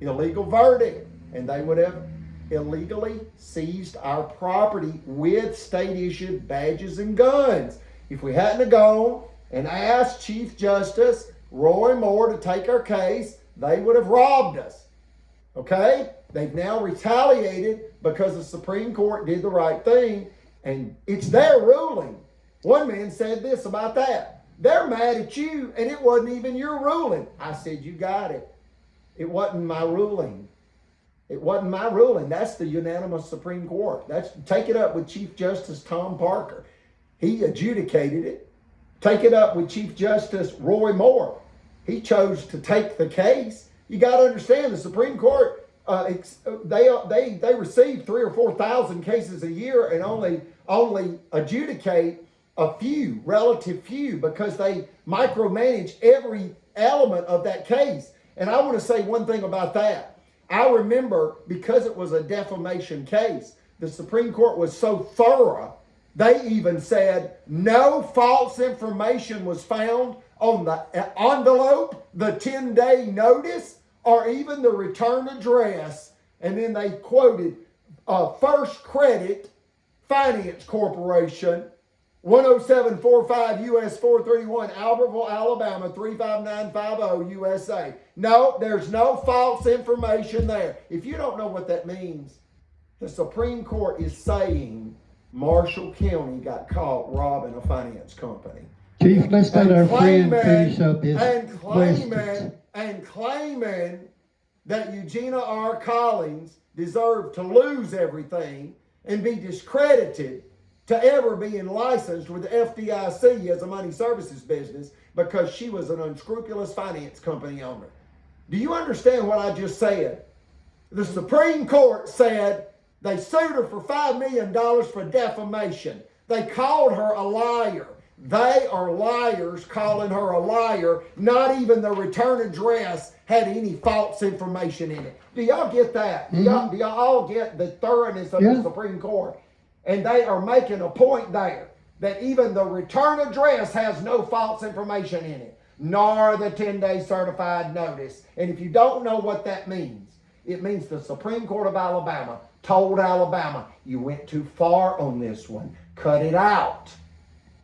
illegal verdict. And they would have illegally seized our property with state-issued badges and guns. If we hadn't gone and asked Chief Justice Roy Moore to take our case, they would have robbed us. Okay? They've now retaliated because the Supreme Court did the right thing, and it's their ruling. One man said this about that. They're mad at you, and it wasn't even your ruling. I said, you got it. It wasn't my ruling. It wasn't my ruling. That's the unanimous Supreme Court. Take it up with Chief Justice Tom Parker. He adjudicated it. Take it up with Chief Justice Roy Moore. He chose to take the case. You got to understand the Supreme Court. They receive 3,000 or 4,000 cases a year and only adjudicate a few, relative few, because they micromanage every element of that case. And I want to say one thing about that. I remember, because it was a defamation case, the Supreme Court was so thorough, they even said no false information was found on the envelope, the 10-day notice, or even the return address. And then they quoted First Credit Finance Corporation, 10745 US 431, Albertville, Alabama, 35950 USA. No, there's no false information there. If you don't know what that means, the Supreme Court is saying Marshall County got caught robbing a finance company. Chief, let's let our friend finish up his claiming that Eugenia R. Collins deserved to lose everything and be discredited to ever being licensed with the FDIC as a money services business because she was an unscrupulous finance company owner. Do you understand what I just said? The Supreme Court said they sued her for $5 million for defamation. They called her a liar. They are liars calling her a liar. Not even the return address had any false information in it. Do y'all get that? Do y'all all get the thoroughness of the Supreme Court? And they are making a point there that even the return address has no false information in it, nor the 10-day certified notice. And if you don't know what that means, it means the Supreme Court of Alabama told Alabama, you went too far on this one. Cut it out.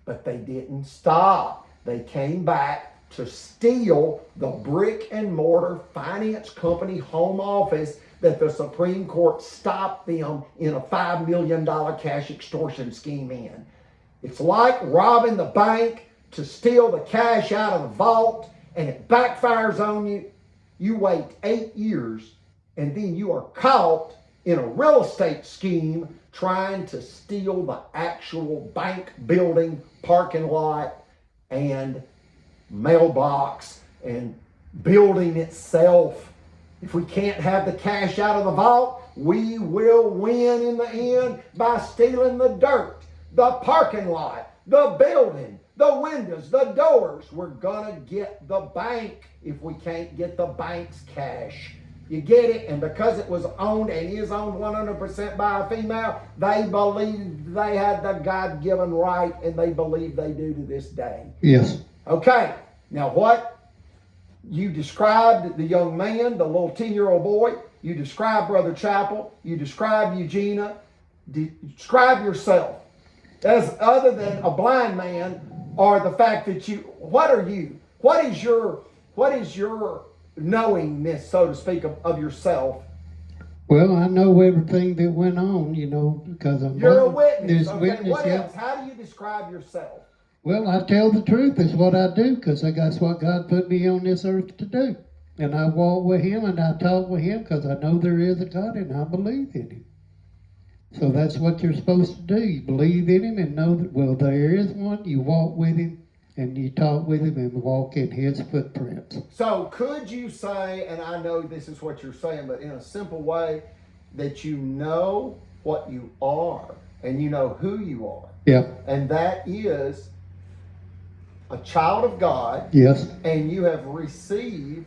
But they didn't stop. They came back to steal the brick and mortar finance company home office that the Supreme Court stopped them in a $5 million cash extortion scheme in. It's like robbing the bank to steal the cash out of the vault, and it backfires on you. You wait 8 years, and then you are caught in a real estate scheme trying to steal the actual bank building, parking lot, and mailbox, and building itself. If we can't have the cash out of the vault, we will win in the end by stealing the dirt, the parking lot, the building, the windows, the doors. We're gonna get the bank if we can't get the bank's cash. You get it? And because it was owned and is owned 100% by a female, they believed they had the God-given right, and they believe they do to this day. Yes. Okay, now what? You described the young man, the little 10-year-old boy. You described Brother Chappell. You described Eugenia. Describe yourself as other than a blind man, or the fact that you, what are you? What is your knowingness, so to speak, of yourself? Well, I know everything that went on, because I'm... You're a witness. Okay, witness, what else? How do you describe yourself? Well, I tell the truth is what I do, because that's what God put me on this earth to do. And I walk with Him and I talk with Him because I know there is a God and I believe in Him. So that's what you're supposed to do. You believe in Him and know that, well, there is one. You walk with Him and you talk with Him and walk in His footprints. So could you say, and I know this is what you're saying, but in a simple way, that you know what you are and you know who you are? Yeah. And that is a child of God. Yes. And you have received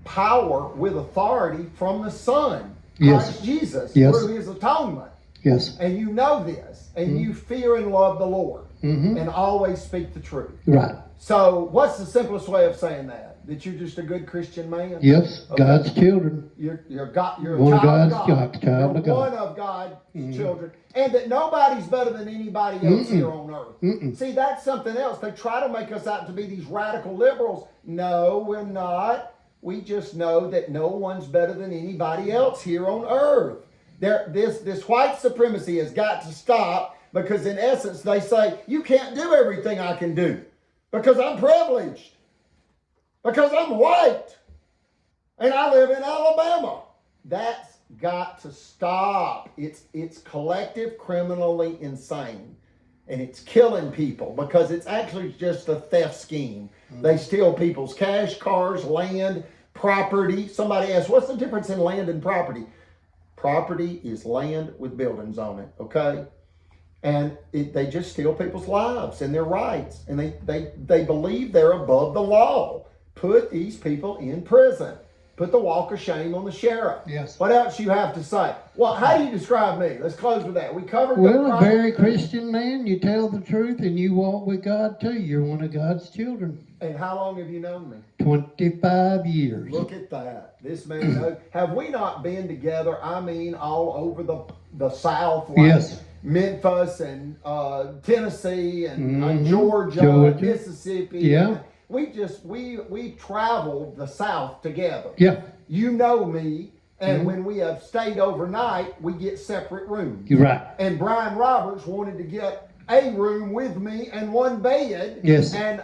power with authority from the Son, Christ Jesus, through His atonement. Yes. And you know this, and you fear and love the Lord, and always speak the truth. Right. So what's the simplest way of saying that? That you're just a good Christian man? Yes. Okay. God's children. You're a child of God. You're one of God's children. And that nobody's better than anybody else here on earth. See, that's something else. They try to make us out to be these radical liberals. No, we're not. We just know that no one's better than anybody else here on earth. This white supremacy has got to stop, because in essence they say, you can't do everything I can do because I'm privileged, because I'm white, and I live in Alabama. That's got to stop. It's collective criminally insane, and it's killing people because it's actually just a theft scheme. They steal people's cash, cars, land, property. Somebody asked, what's the difference in land and property? Property is land with buildings on it, okay? And they just steal people's lives and their rights. And they believe they're above the law. Put these people in prison. Put the walk of shame on the sheriff. Yes. What else you have to say? Well, how do you describe me? Let's close with that. We covered Well, a very Christian man. You tell the truth and you walk with God too. You're one of God's children. And how long have you known me? 25 years. Look at that. This man knows. Have we not been together, I mean, all over the South? Like Yes. Memphis and Tennessee and Georgia. Mississippi. Yeah. We traveled the South together. Yeah. You know me, and when we have stayed overnight, we get separate rooms. You're right. And Brian Roberts wanted to get a room with me and one bed. Yes. And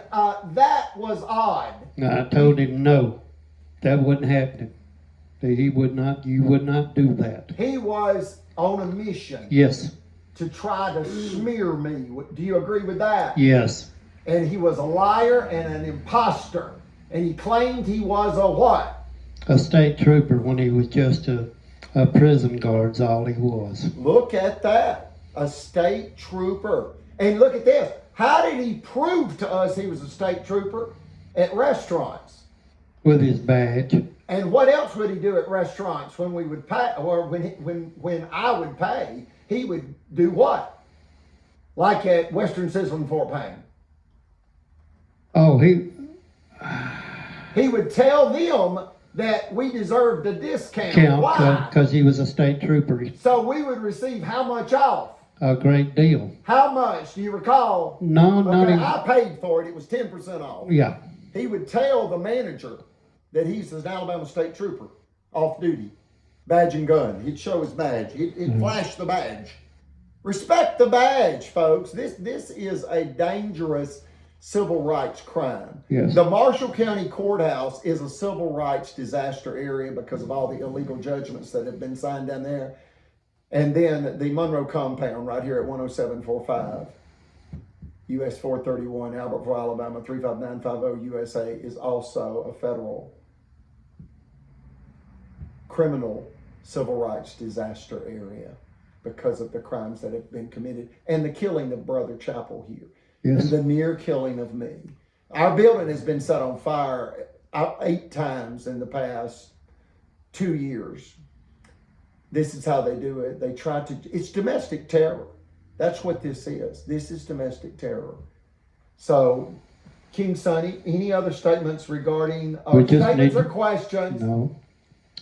that was odd. I told him no, that wasn't happening. That he would not. You would not do that. He was on a mission. Yes. To try to smear me. Do you agree with that? Yes. And he was a liar and an imposter. And he claimed he was a what? A state trooper when he was just a prison guard's all he was. Look at that. A state trooper. And look at this. How did he prove to us he was a state trooper? At restaurants. With his badge. And what else would he do at restaurants when we would pay, or when I would pay? He would do what? Like at Western Sizzling Fort Payne. Oh, he would tell them that we deserved a discount. Why? Because he was a state trooper. So we would receive how much off? A great deal. How much? Do you recall? No, not even. I paid for it. It was 10% off. Yeah. He would tell the manager that he's an Alabama state trooper, off duty, badge and gun. He'd show his badge. He'd flash the badge. Respect the badge, folks. This is a dangerous civil rights crime. Yes. The Marshall County Courthouse is a civil rights disaster area because of all the illegal judgments that have been signed down there. And then the Monroe compound right here at 10745, US 431, Albertville, Alabama, 35950 USA is also a federal criminal civil rights disaster area because of the crimes that have been committed and the killing of Brother Chapel here. Yes. And the near killing of me. Our building has been set on fire 8 times in the past 2 years. This is how they do it. They try to, it's domestic terror. That's what this is. This is domestic terror. So, King Sonny, any other statements regarding, statements or questions? No.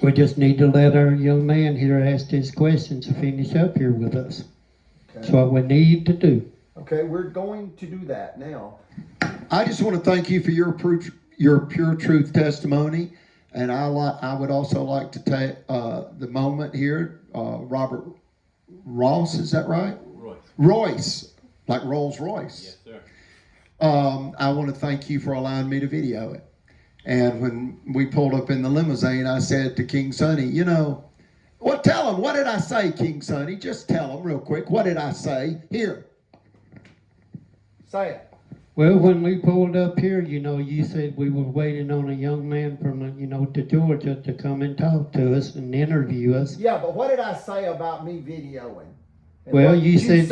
We just need to let our young man here ask his questions to finish up here with us. Okay. That's what we need to do. Okay, we're going to do that now. I just want to thank you for your pure truth testimony, and I would also like to take the moment here. Robert Ross, is that right? Royce, like Rolls Royce. Yes, sir. I want to thank you for allowing me to video it. And when we pulled up in the limousine, I said to King Sonny, you know, well, tell him, what did I say, King Sonny? Just tell him real quick. What did I say? Here. Say it. Well, when we pulled up here, you know, you said we were waiting on a young man from, to Georgia to come and talk to us and interview us. Yeah, but what did I say about me videoing? And well, you said,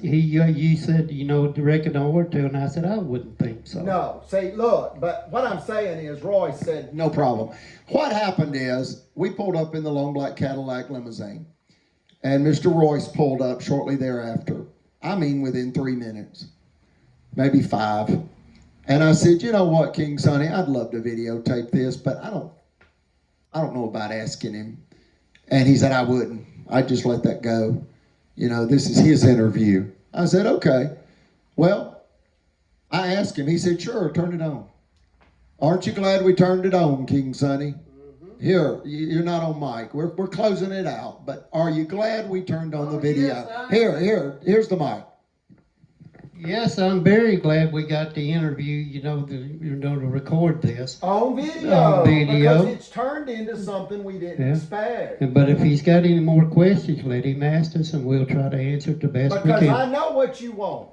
you said, to reckon over to, and I said, I wouldn't think so. No, see, look, but what I'm saying is Roy said, no problem. What happened is we pulled up in the long black Cadillac limousine, and Mr. Royce pulled up shortly thereafter. I mean, within 3 minutes. Maybe 5. And I said, you know what, King Sonny, I'd love to videotape this, but I don't know about asking him. And he said, I wouldn't. I'd just let that go. This is his interview. I said, okay. Well, I asked him. He said, sure, turn it on. Aren't you glad we turned it on, King Sonny? Mm-hmm. Here, you're not on mic. We're closing it out. But are you glad we turned on the video? Yes, here's the mic. Yes, I'm very glad we got the interview, to record this. On video. On video. Because it's turned into something we didn't expect. But if he's got any more questions, let him ask us and we'll try to answer it the best we can. Because I know what you want.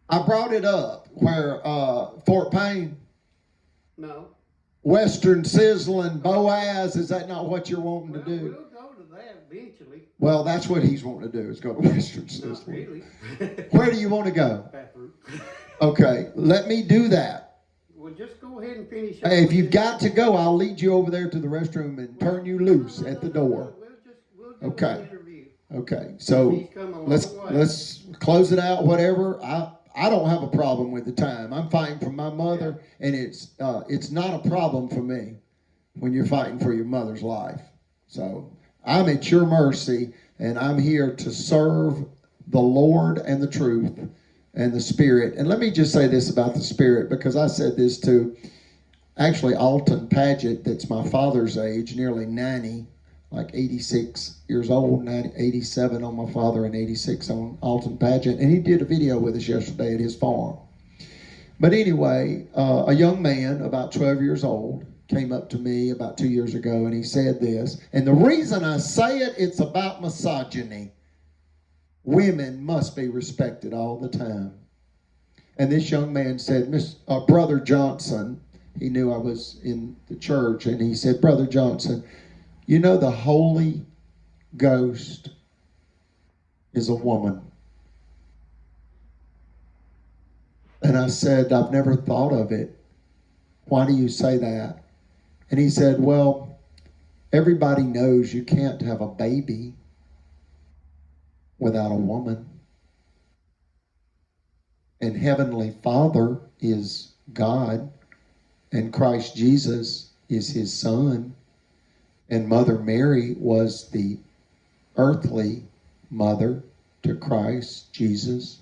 I brought it up where Fort Payne. No. Western Sizzling, Boaz, is that not what you're wanting to do? We'll go to that. that eventually. Well, that's what he's wanting to do, is go to Western Not System. really. Where do you want to go? Bathroom. Okay, let me do that. Well, just go ahead and finish. Hey, if you've got to go, I'll lead you over there to the restroom and turn you loose at the door. We'll do Okay. an interview. Okay, so He's come a long let's way. close it out. Whatever. I don't have a problem with the time. I'm fighting for my mother, and it's not a problem for me when you're fighting for your mother's life. So I'm at your mercy, and I'm here to serve the Lord and the truth and the Spirit. And let me just say this about the Spirit, because I said this to actually Alton Paget, that's my father's age, nearly 90, like 86 years old, 87 on my father and 86 on Alton Paget. And he did a video with us yesterday at his farm. But anyway, a young man about 12 years old came up to me about 2 years ago, and he said this. And the reason I say it, it's about misogyny. Women must be respected all the time. And this young man said, Brother Johnson, he knew I was in the church, and he said, Brother Johnson, you know the Holy Ghost is a woman. And I said, I've never thought of it. Why do you say that? And he said, well, everybody knows you can't have a baby without a woman. And Heavenly Father is God, and Christ Jesus is his Son, and Mother Mary was the earthly mother to Christ Jesus,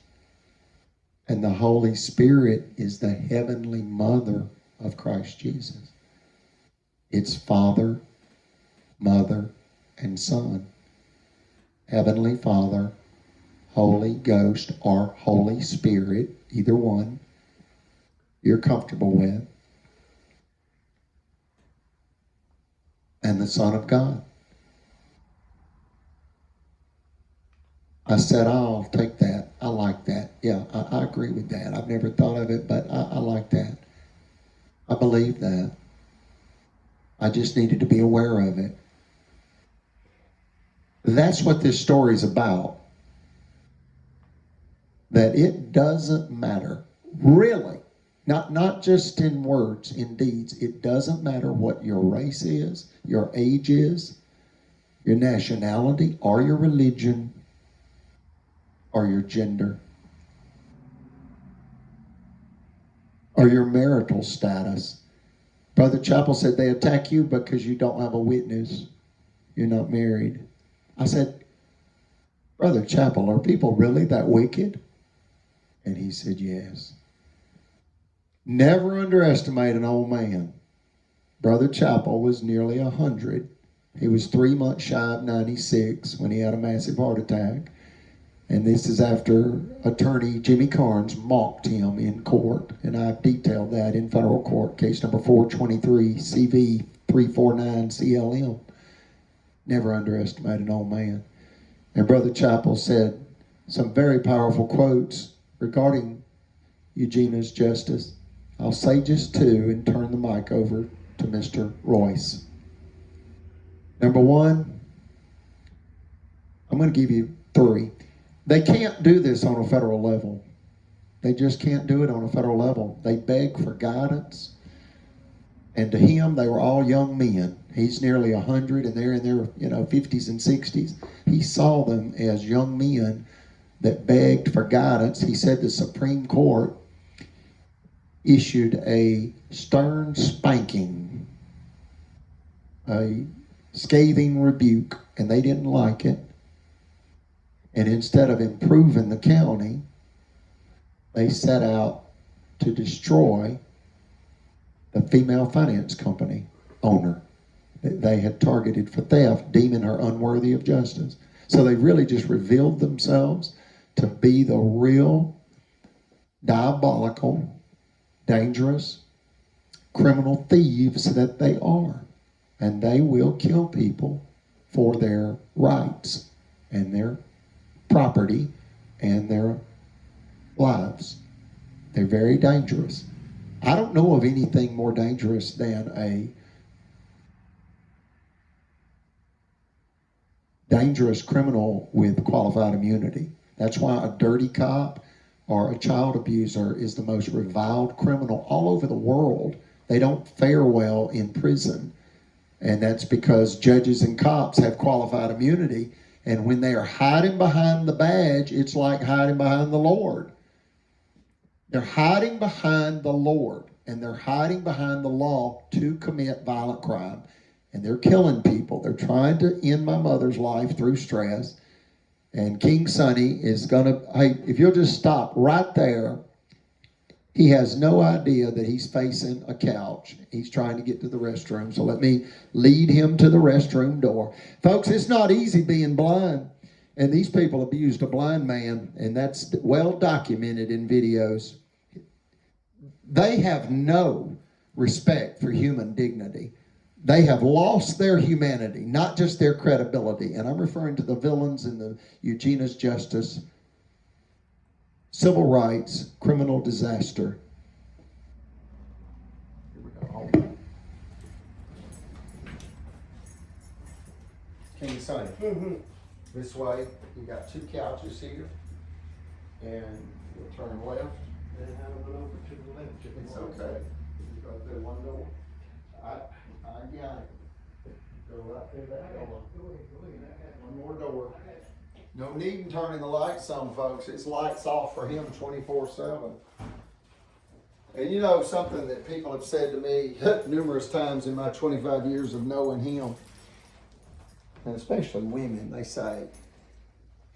and the Holy Spirit is the heavenly mother of Christ Jesus. It's Father, Mother, and Son. Heavenly Father, Holy Ghost, or Holy Spirit, either one you're comfortable with, and the Son of God. I said, I'll take that. I like that. Yeah, I agree with that. I've never thought of it, but I like that. I believe that. I just needed to be aware of it. That's what this story is about. That it doesn't matter, really, not just in words, in deeds. It doesn't matter what your race is, your age is, your nationality, or your religion, or your gender, or your marital status. Brother Chappell said they attack you because you don't have a witness. You're not married. I said, Brother Chappell, are people really that wicked? And he said, yes. Never underestimate an old man. Brother Chappell was nearly 100. He was 3 months shy of 96 when he had a massive heart attack. And this is after attorney Jimmy Carnes mocked him in court. And I've detailed that in federal court, case number 423 CV 349 CLM. Never underestimate an old man. And Brother Chappell said some very powerful quotes regarding Eugenia's justice. I'll say just two and turn the mic over to Mr. Royce. Number one, I'm going to give you three. They can't do this on a federal level. They just can't do it on a federal level. They beg for guidance. And to him, they were all young men. He's nearly 100, and they're in their 50s and 60s. He saw them as young men that begged for guidance. He said the Supreme Court issued a stern spanking, a scathing rebuke, and they didn't like it. And instead of improving the county, they set out to destroy the female finance company owner that they had targeted for theft, deeming her unworthy of justice. So they really just revealed themselves to be the real diabolical, dangerous, criminal thieves that they are. And they will kill people for their rights and their property and their lives. They're very dangerous. I don't know of anything more dangerous than a dangerous criminal with qualified immunity. That's why a dirty cop or a child abuser is the most reviled criminal all over the world. They don't fare well in prison. And that's because judges and cops have qualified immunity. And when they are hiding behind the badge, it's like hiding behind the Lord. They're hiding behind the Lord, and they're hiding behind the law to commit violent crime. And they're killing people. They're trying to end my mother's life through stress. And King Sonny is going to, hey, if you'll just stop right there, he has no idea that he's facing a couch. He's trying to get to the restroom. So let me lead him to the restroom door. Folks, it's not easy being blind. And these people abused a blind man, and that's well documented in videos. They have no respect for human dignity. They have lost their humanity, not just their credibility. And I'm referring to the villains in the Eugena's Justice, civil rights, criminal disaster. Here we go. King Sonny. This way, you got two couches here, and you'll turn left. And have it over to the left. It's okay. You go through one door. I got it. Go right through that door. One more door. No need in turning the lights on, folks. It's lights off for him 24/7. And you know something that people have said to me numerous times in my 25 years of knowing him, and especially women, they say,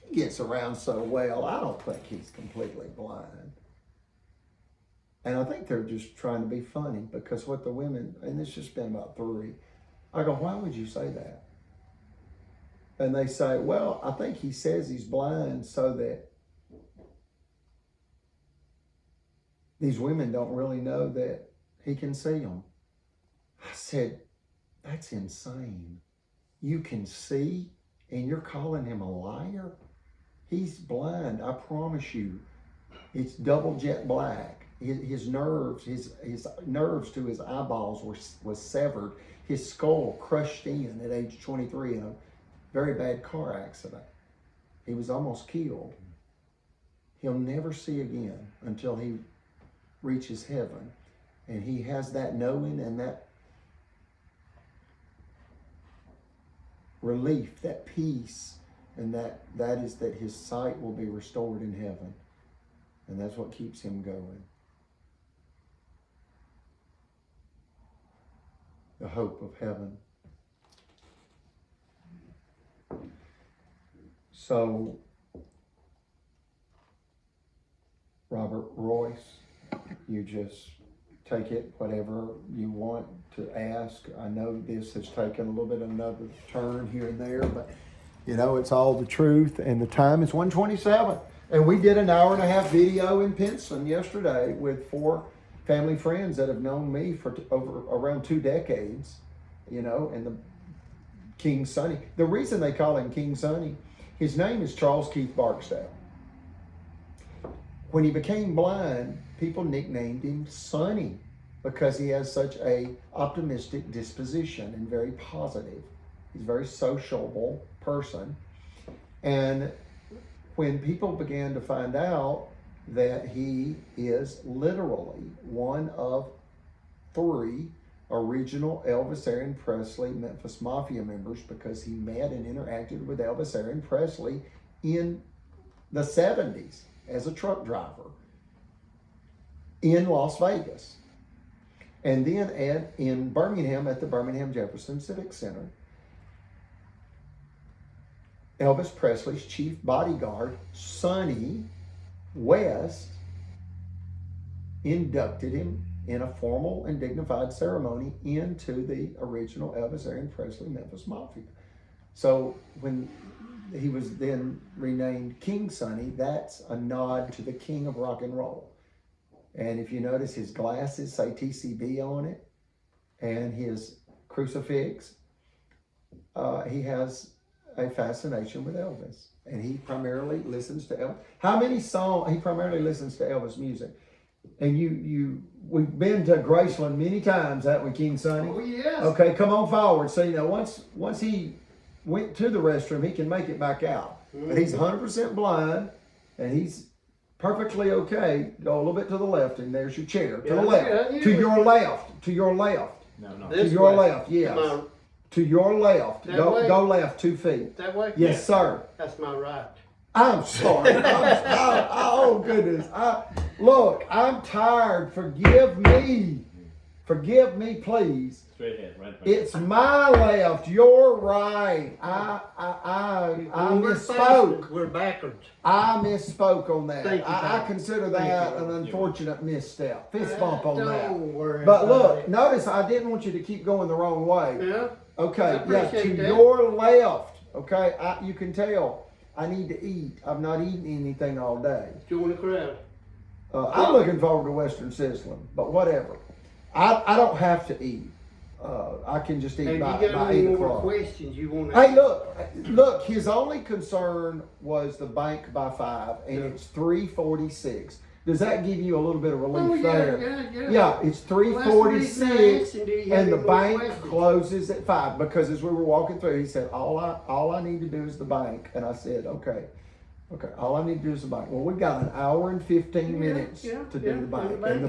he gets around so well, I don't think he's completely blind. And I think they're just trying to be funny, because what the women, and it's just been about 3, I go, why would you say that? And they say, well, I think he says he's blind so that these women don't really know that he can see them. I said, that's insane. You can see and you're calling him a liar? He's blind, I promise you. It's double jet black. His nerves to his eyeballs was severed. His skull crushed in at age 23 in a very bad car accident. He was almost killed. He'll never see again until he reaches heaven. And he has that knowing and that relief, that peace, and that is that his sight will be restored in heaven. And that's what keeps him going. The hope of heaven. So, Robert Royce, you just take it whatever you want to ask. I know this has taken a little bit of another turn here and there, but you know, it's all the truth, and the time is 1:27. And we did an hour-and-a-half video in Pinson yesterday with 4 family friends that have known me for around 2 decades, you know, and the King Sonny. The reason they call him King Sonny, his name is Charles Keith Barksdale. When he became blind, people nicknamed him Sonny because he has such a optimistic disposition and very positive. He's a very sociable person. And when people began to find out that he is literally one of 3 original Elvis Aaron Presley Memphis Mafia members, because he met and interacted with Elvis Aaron Presley in the 70s as a truck driver in Las Vegas. And then in Birmingham at the Birmingham Jefferson Civic Center, Elvis Presley's chief bodyguard, Sonny West, inducted him in a formal and dignified ceremony into the original Elvis Aaron Presley Memphis Mafia. So when he was then renamed King Sonny, that's a nod to the king of rock and roll. And if you notice, his glasses say TCB on it, and his crucifix, he has a fascination with Elvis. And he primarily listens to Elvis. How many songs? He primarily listens to Elvis music. And we've been to Graceland many times, haven't we, King Sonny? Oh, yes. Okay, come on forward. So, you know, once he went to the restroom, he can make it back out. But he's 100% blind, and he's perfectly okay. Go a little bit to the left, and there's your chair. To the left. To your left. To your left. No. To your left, yes. To your left. That way? Go left 2 feet. That way? Yes, sir. That's my right. I'm sorry. Oh, goodness. Look, I'm tired. Forgive me. Forgive me, please. Straight ahead, right. It's my left, your right. I misspoke. We're backwards. I misspoke on that. Thank you, I Tom. consider Thank that you. an unfortunate misstep. Fist bump on that. Don't worry But about look, it. notice I didn't want you to keep going the wrong way. Yeah. Okay, I yeah, appreciate to that. your left. Okay, you can tell I need to eat. I've not eaten anything all day. Join the crowd. I'm looking forward to Western sizzling, but whatever. I don't have to eat. I can just eat And by you got 8 any more o'clock. questions you want to Hey, look. His only concern was the bank by 5, and it's 3:46. Does that give you a little bit of relief there? Yeah, it's 3:46, and the bank closes at 5. Because as we were walking through, he said, "All I need to do is the bank," and I said, "Okay, all I need to do is the bank." Well, we've got an hour and 15 minutes to do the bank, and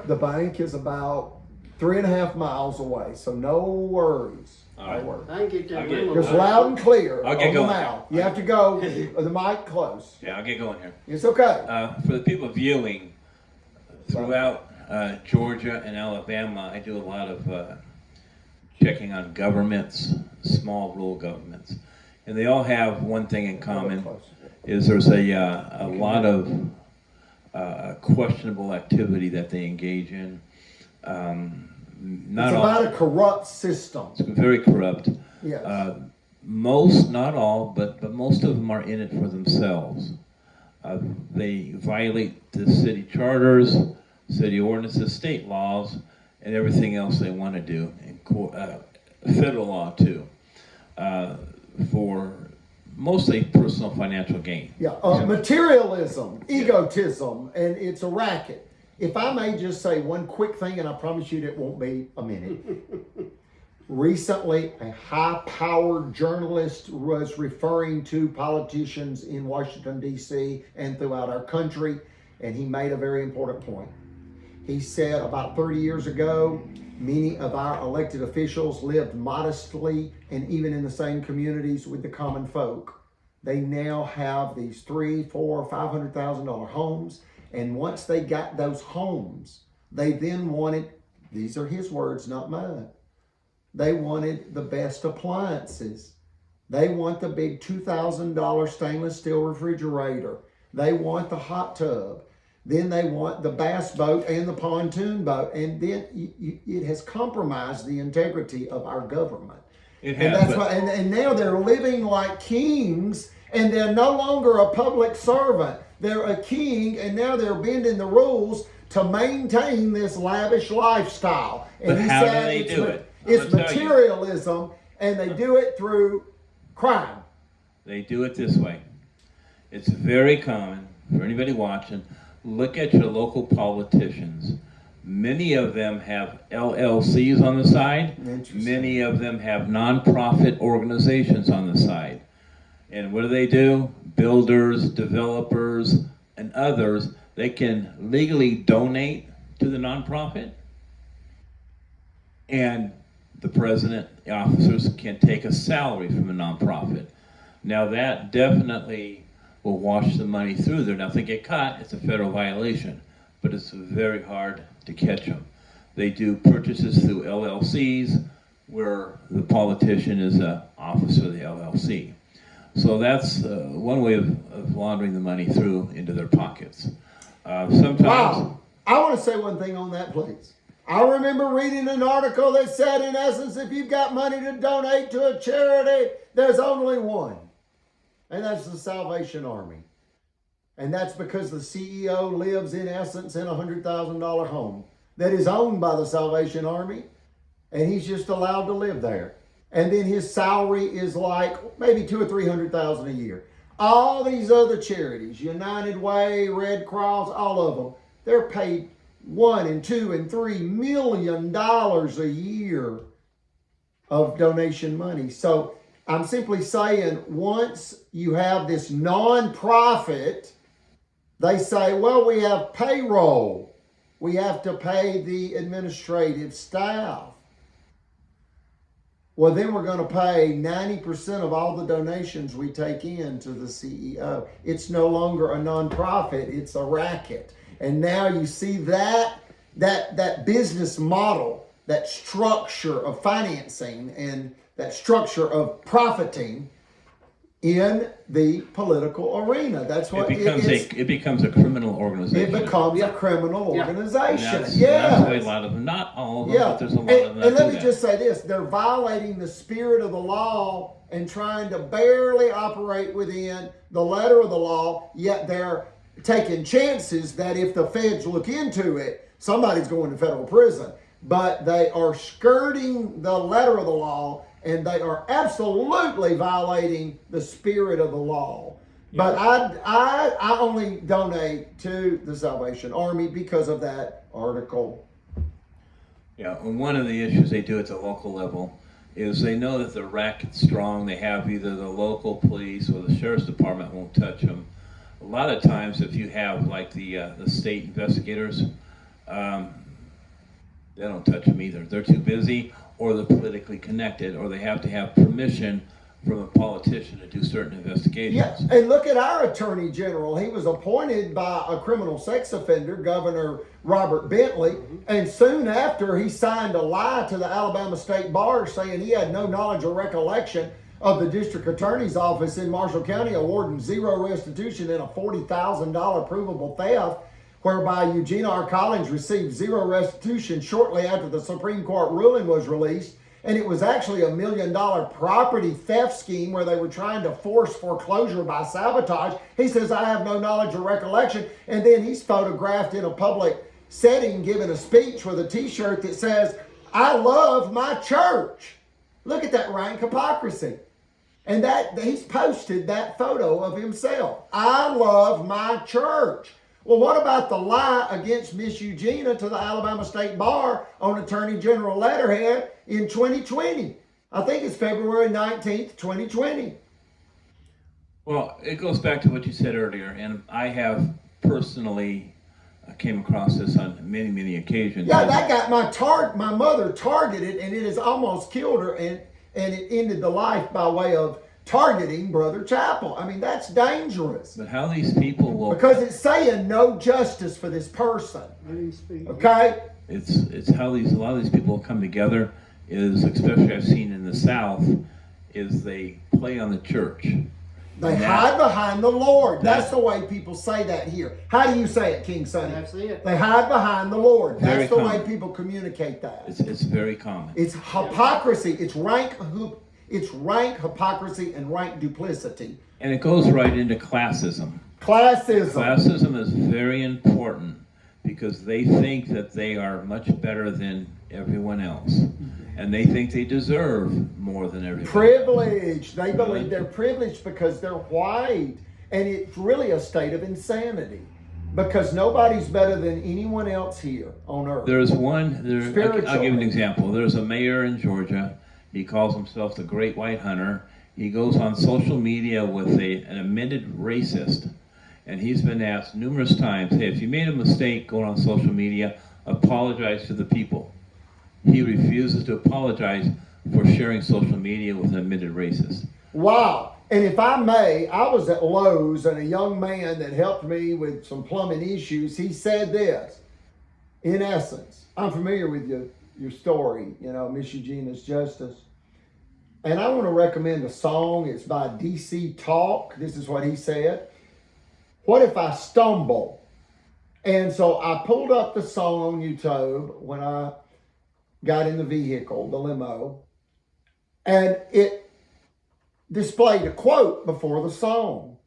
the bank is about 3.5 miles away, so no worries. All right. No worries. I can get that I'll get- memo. It's loud and clear I'll on get the going. mouth. You have to go the mic close. Yeah, I'll get going here. It's okay. For the people viewing throughout Georgia and Alabama, I do a lot of checking on governments, small rural governments, and they all have one thing in common: is there's a lot of questionable activity that they engage in. Not It's all. about a corrupt system. It's very corrupt. Yes. Most, not all, but most of them are in it for themselves. They violate the city charters, city ordinances, state laws, and everything else they want to do, and federal law too, for mostly personal financial gain. Yeah. Materialism, egotism, and it's a racket. If I may just say one quick thing, and I promise you it won't be a minute. Recently, a high-powered journalist was referring to politicians in Washington, D.C. and throughout our country, and he made a very important point. He said about 30 years ago, many of our elected officials lived modestly and even in the same communities with the common folk. They now have these $300,000, $400,000, $500,000 homes, and once they got those homes, they then wanted, these are his words, not mine, they wanted the best appliances. They want the big $2,000 stainless steel refrigerator. They want the hot tub. Then they want the bass boat and the pontoon boat. And then it has compromised the integrity of our government. It And has, that's but- why, and now they're living like kings, and they're no longer a public servant. They're a king, and now they're bending the rules to maintain this lavish lifestyle. And But he how do said they it's do it? I'm It's gonna tell you. materialism, and they do it through crime. They do it this way. It's very common for anybody watching. Look at your local politicians. Many of them have LLCs on the side. Interesting. Many of them have nonprofit organizations on the side. And what do? Builders, developers, and others, they can legally donate to the nonprofit. And the president, the officers can take a salary from a nonprofit. Now that definitely will wash the money through there. Now if they get caught, it's a federal violation, but it's very hard to catch them. They do purchases through LLCs where the politician is an officer of the LLC. So that's one way of laundering the money through into their pockets. Sometimes. Wow. I want to say one thing on that, please. I remember reading an article that said, in essence, if you've got money to donate to a charity, there's only one. And that's the Salvation Army. And that's because the CEO lives, in essence, in a $100,000 home that is owned by the Salvation Army. And he's just allowed to live there. And then his salary is like maybe $200,000 or $300,000 a year. All these other charities, United Way, Red Cross, all of them, they're paid $1 and $2 and $3 million a year of donation money. So I'm simply saying once you have this nonprofit, they say, well, we have payroll. We have to pay the administrative staff. Well, then we're going to pay 90% of all the donations we take in to the CEO. It's no longer a nonprofit, it's a racket. And now you see that business model, that structure of financing and that structure of profiting in the political arena. That's what it becomes a criminal organization. It becomes a criminal organization. That's the way a lot of them, not all of them, but there's a lot of them. And let me just say this, they're violating the spirit of the law and trying to barely operate within the letter of the law, yet they're taking chances that if the feds look into it, somebody's going to federal prison. But they are skirting the letter of the law, and they are absolutely violating the spirit of the law. Yeah. But I only donate to the Salvation Army because of that article. Yeah, and one of the issues they do at the local level is they know that the racket's strong. They have either the local police or the sheriff's department won't touch them. A lot of times, if you have like the state investigators, they don't touch them either. They're too busy, or they're politically connected, or they have to have permission from a politician to do certain investigations. Yeah, and look at our Attorney General. He was appointed by a criminal sex offender, Governor Robert Bentley, and soon after he signed a lie to the Alabama State Bar saying he had no knowledge or recollection of the district attorney's office in Marshall County awarding zero restitution in a $40,000 provable theft, whereby Eugene R. Collins received zero restitution shortly after the Supreme Court ruling was released. And it was actually $1 million property theft scheme where they were trying to force foreclosure by sabotage. He says, I have no knowledge or recollection. And then he's photographed in a public setting giving a speech with a t-shirt that says, I love my church. Look at that rank hypocrisy. And that he's posted that photo of himself. I love my church. Well, what about the lie against Miss Eugenia to the Alabama State Bar on Attorney General letterhead in 2020? I think it's February 19th, 2020. Well, it goes back to what you said earlier, and I have personally came across this on many, many occasions. Yeah, that got my mother targeted, and it has almost killed her, and it ended the life by way of targeting Brother Chappell. I mean, that's dangerous. But how these people will... Because it's saying no justice for this person. Okay? It's how a lot of these people come together is, especially I've seen in the South, is they play on the church. They hide behind the Lord. That's the way people say that here. How do you say it, King Sonny? That's it. They hide behind the Lord. That's the common. way people communicate that. It's very common. It's hypocrisy. It's rank hypocrisy and rank duplicity. And it goes right into classism. Classism is very important because they think that they are much better than everyone else. And they think they deserve more than everyone. Privilege. They believe they're privileged because they're white. And it's really a state of insanity. Because nobody's better than anyone else here on earth. I'll give you an example. There's a mayor in Georgia. He calls himself the Great White Hunter. He goes on social media with an admitted racist. And he's been asked numerous times, hey, if you made a mistake going on social media, apologize to the people. He refuses to apologize for sharing social media with an admitted racist. Wow. And if I may, I was at Lowe's and a young man that helped me with some plumbing issues, he said this, in essence, I'm familiar with your story, Miss Eugenia's Justice. And I want to recommend a song. It's by DC Talk. This is what he said. What if I stumble? And so I pulled up the song on YouTube when I got in the vehicle, the limo, and it displayed a quote before the song.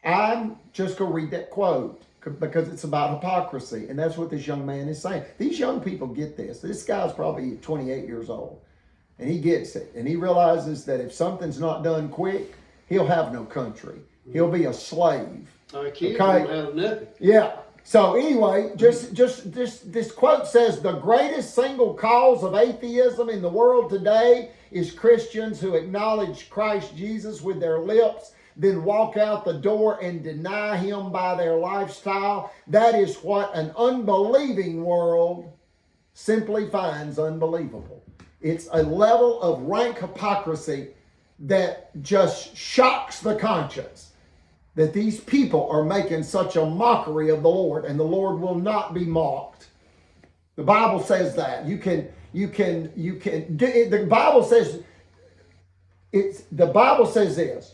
I'm just going to read that quote because it's about hypocrisy, and that's what this young man is saying. These young people get this. This guy's probably 28 years old, and he gets it, and he realizes that if something's not done quick, he'll have no country. He'll be a slave. Our kids won't have nothing. Yeah. So anyway, just this quote says the greatest single cause of atheism in the world today is Christians who acknowledge Christ Jesus with their lips, then walk out the door and deny him by their lifestyle. That is what an unbelieving world simply finds unbelievable. It's a level of rank hypocrisy that just shocks the conscience, that these people are making such a mockery of the Lord, and the Lord will not be mocked. The Bible says that. The Bible says this.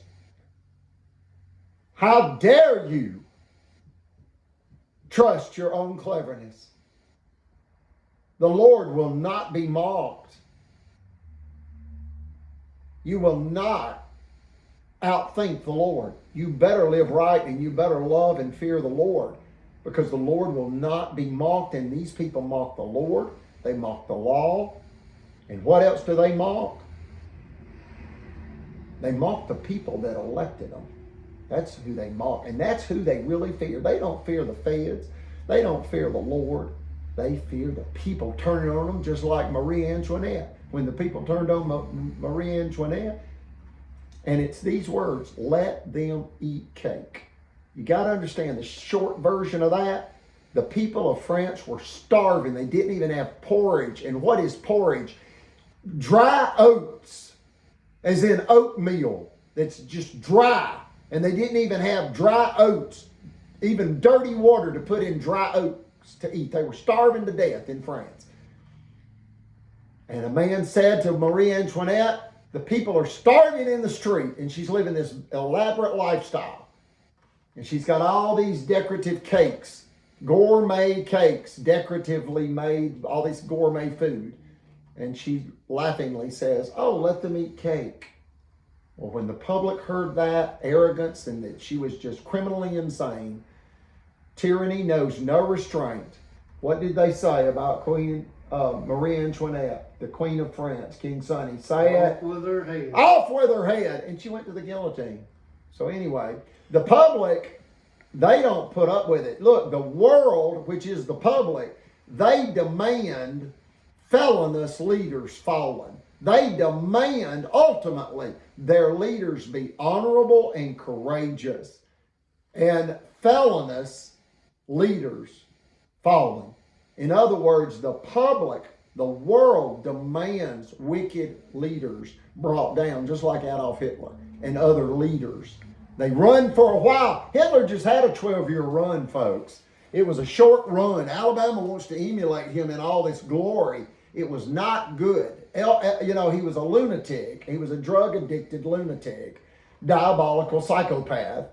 How dare you trust your own cleverness? The Lord will not be mocked. You will not outthink the Lord. You better live right, and you better love and fear the Lord, because the Lord will not be mocked. And these people mock the Lord. They mock the law. And what else do they mock? They mock the people that elected them. That's who they mock. And that's who they really fear. They don't fear the feds. They don't fear the Lord. They fear the people turning on them, just like Marie Antoinette. When the people turned on Marie Antoinette, and it's these words, let them eat cake. You got to understand the short version of that. The people of France were starving. They didn't even have porridge. And what is porridge? Dry oats, as in oatmeal that's just dry. And they didn't even have dry oats, even dirty water to put in dry oats to eat. They were starving to death in France. And a man said to Marie Antoinette, the people are starving in the street, and she's living this elaborate lifestyle. And she's got all these decorative cakes, gourmet cakes, decoratively made, all this gourmet food. And she laughingly says, oh, let them eat cake. Well, when the public heard that arrogance and that she was just criminally insane, tyranny knows no restraint. What did they say about Queen Marie Antoinette, the Queen of France, King Sonny? Say it. Off with her head. Off with her head. And she went to the guillotine. So anyway, the public, they don't put up with it. Look, the world, which is the public, they demand felonious leaders fallen. They demand, ultimately, their leaders be honorable and courageous. And felonious leaders fallen. In other words, the public, the world demands wicked leaders brought down, just like Adolf Hitler and other leaders. They run for a while. Hitler just had a 12-year run, folks. It was a short run. Alabama wants to emulate him in all this glory. It was not good. You know, he was a lunatic. He was a drug-addicted lunatic, diabolical psychopath.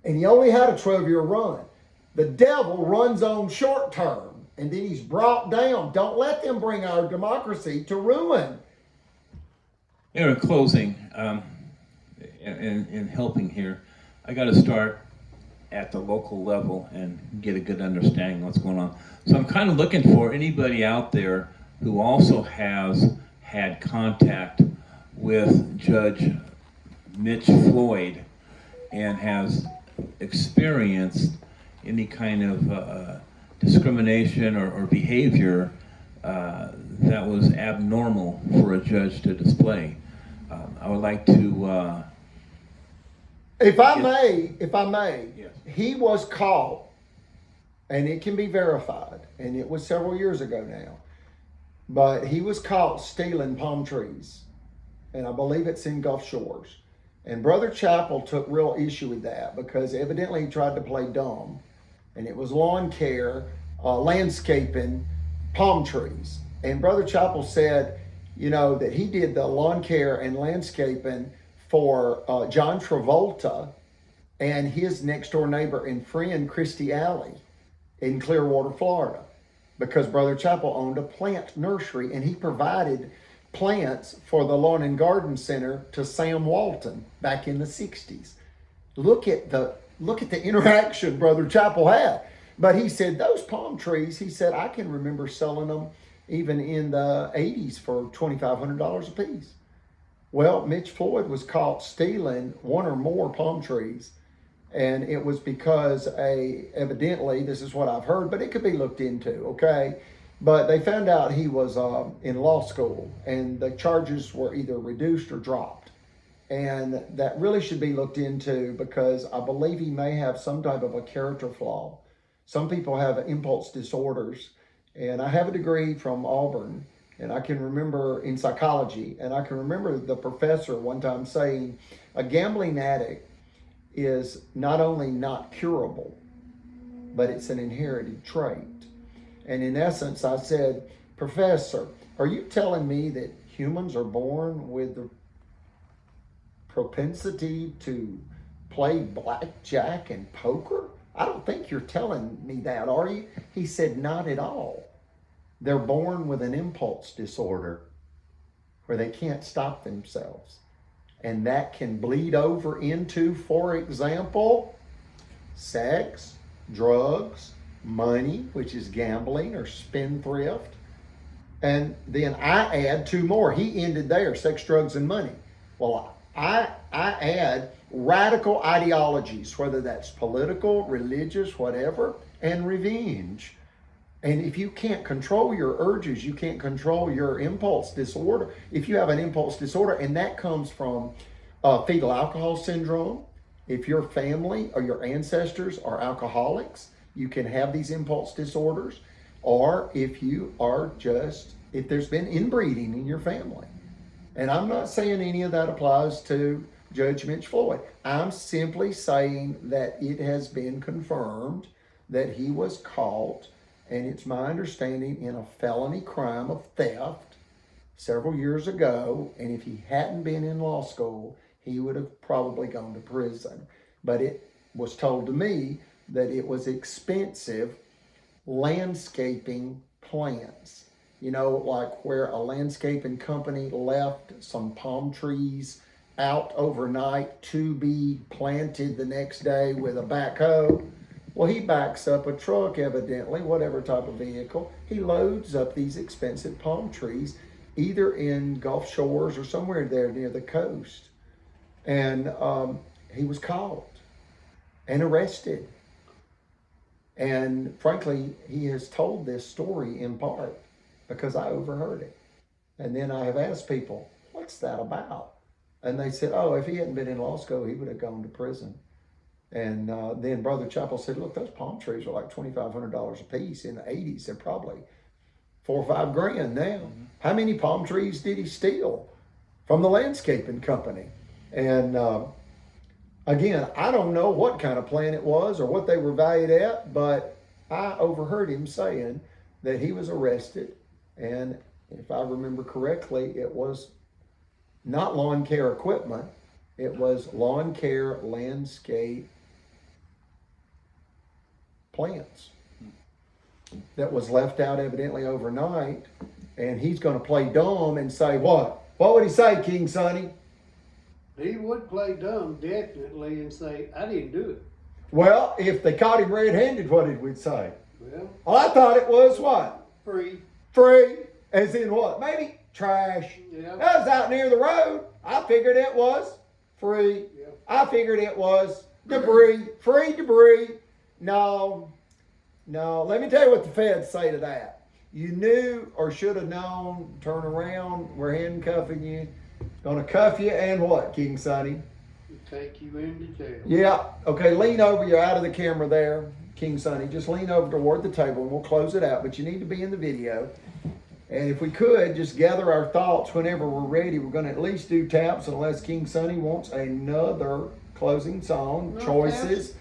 And he only had a 12-year run. The devil runs on short term, and then he's brought down. Don't let them bring our democracy to ruin. In closing, in helping here, I got to start at the local level and get a good understanding of what's going on. So I'm kind of looking for anybody out there who also has had contact with Judge Mitch Floyd and has experienced any kind of discrimination or behavior that was abnormal for a judge to display. I would like to... If I may, Yes. He was caught, and it can be verified, and it was several years ago now, but he was caught stealing palm trees, and I believe it's in Gulf Shores. And Brother Chappell took real issue with that because evidently he tried to play dumb, and it was lawn care, landscaping, palm trees. And Brother Chappell said, you know, that he did the lawn care and landscaping for John Travolta and his next door neighbor and friend, Christy Alley, in Clearwater, Florida, because Brother Chappell owned a plant nursery and he provided plants for the Lawn and Garden Center to Sam Walton back in the 60s. Look at the interaction Brother Chappell had. But he said those palm trees, he said, I can remember selling them even in the 80s for $2,500 a piece. Well, Mitch Floyd was caught stealing one or more palm trees And it was because evidently, this is what I've heard, but it could be looked into, okay? But they found out he was in law school, and the charges were either reduced or dropped. And that really should be looked into, because I believe he may have some type of a character flaw. Some people have impulse disorders, and I have a degree from Auburn, and I can remember in psychology, and I can remember the professor one time saying a gambling addict is not only not curable, but it's an inherited trait. And in essence, I said, Professor, are you telling me that humans are born with the propensity to play blackjack and poker? I don't think you're telling me that, are you? He said, not at all. They're born with an impulse disorder where they can't stop themselves. And that can bleed over into, for example, sex, drugs, money, which is gambling or spendthrift. And then I add two more. He ended there, sex, drugs, and money. Well, I add radical ideologies, whether that's political, religious, whatever, and revenge. And if you can't control your urges, you can't control your impulse disorder. If you have an impulse disorder, and that comes from fetal alcohol syndrome, if your family or your ancestors are alcoholics, you can have these impulse disorders. Or if you are if there's been inbreeding in your family. And I'm not saying any of that applies to Judge Mitch Floyd. I'm simply saying that it has been confirmed that he was caught, and it's my understanding, in a felony crime of theft several years ago. And if he hadn't been in law school, he would have probably gone to prison. But it was told to me that it was expensive landscaping plants. You know, like where a landscaping company left some palm trees out overnight to be planted the next day with a backhoe. Well, he backs up a truck, evidently, whatever type of vehicle. He loads up these expensive palm trees, either in Gulf Shores or somewhere there near the coast. And he was caught and arrested. And frankly, he has told this story in part because I overheard it. And then I have asked people, what's that about? And they said, oh, if he hadn't been in law school, he would have gone to prison. And then Brother Chappell said, look, those palm trees are like $2,500 a piece. In the 80s, they're probably $4 or $5 grand now. Mm-hmm. How many palm trees did he steal from the landscaping company? And again, I don't know what kind of plant it was or what they were valued at, but I overheard him saying that he was arrested. And if I remember correctly, it was not lawn care equipment. It was lawn care landscape plants that was left out evidently overnight. And he's going to play dumb and say what? What would he say, King Sonny? He would play dumb, definitely, and say, I didn't do it. Well, if they caught him red-handed, what did we say? Well, I thought it was what? free. Free, as in what? Maybe trash. Yeah. That was out near the road. I figured it was free. Yeah. I figured it was debris, free debris. No. Let me tell you what the feds say to that. You knew or should have known, turn around, we're handcuffing you. Gonna cuff you and what, King Sonny? Take you into jail. Yeah, okay, lean over, you're out of the camera there, King Sonny. Just lean over toward the table and we'll close it out, but you need to be in the video. And if we could, just gather our thoughts whenever we're ready. We're gonna at least do taps unless King Sonny wants another closing song, No, choices.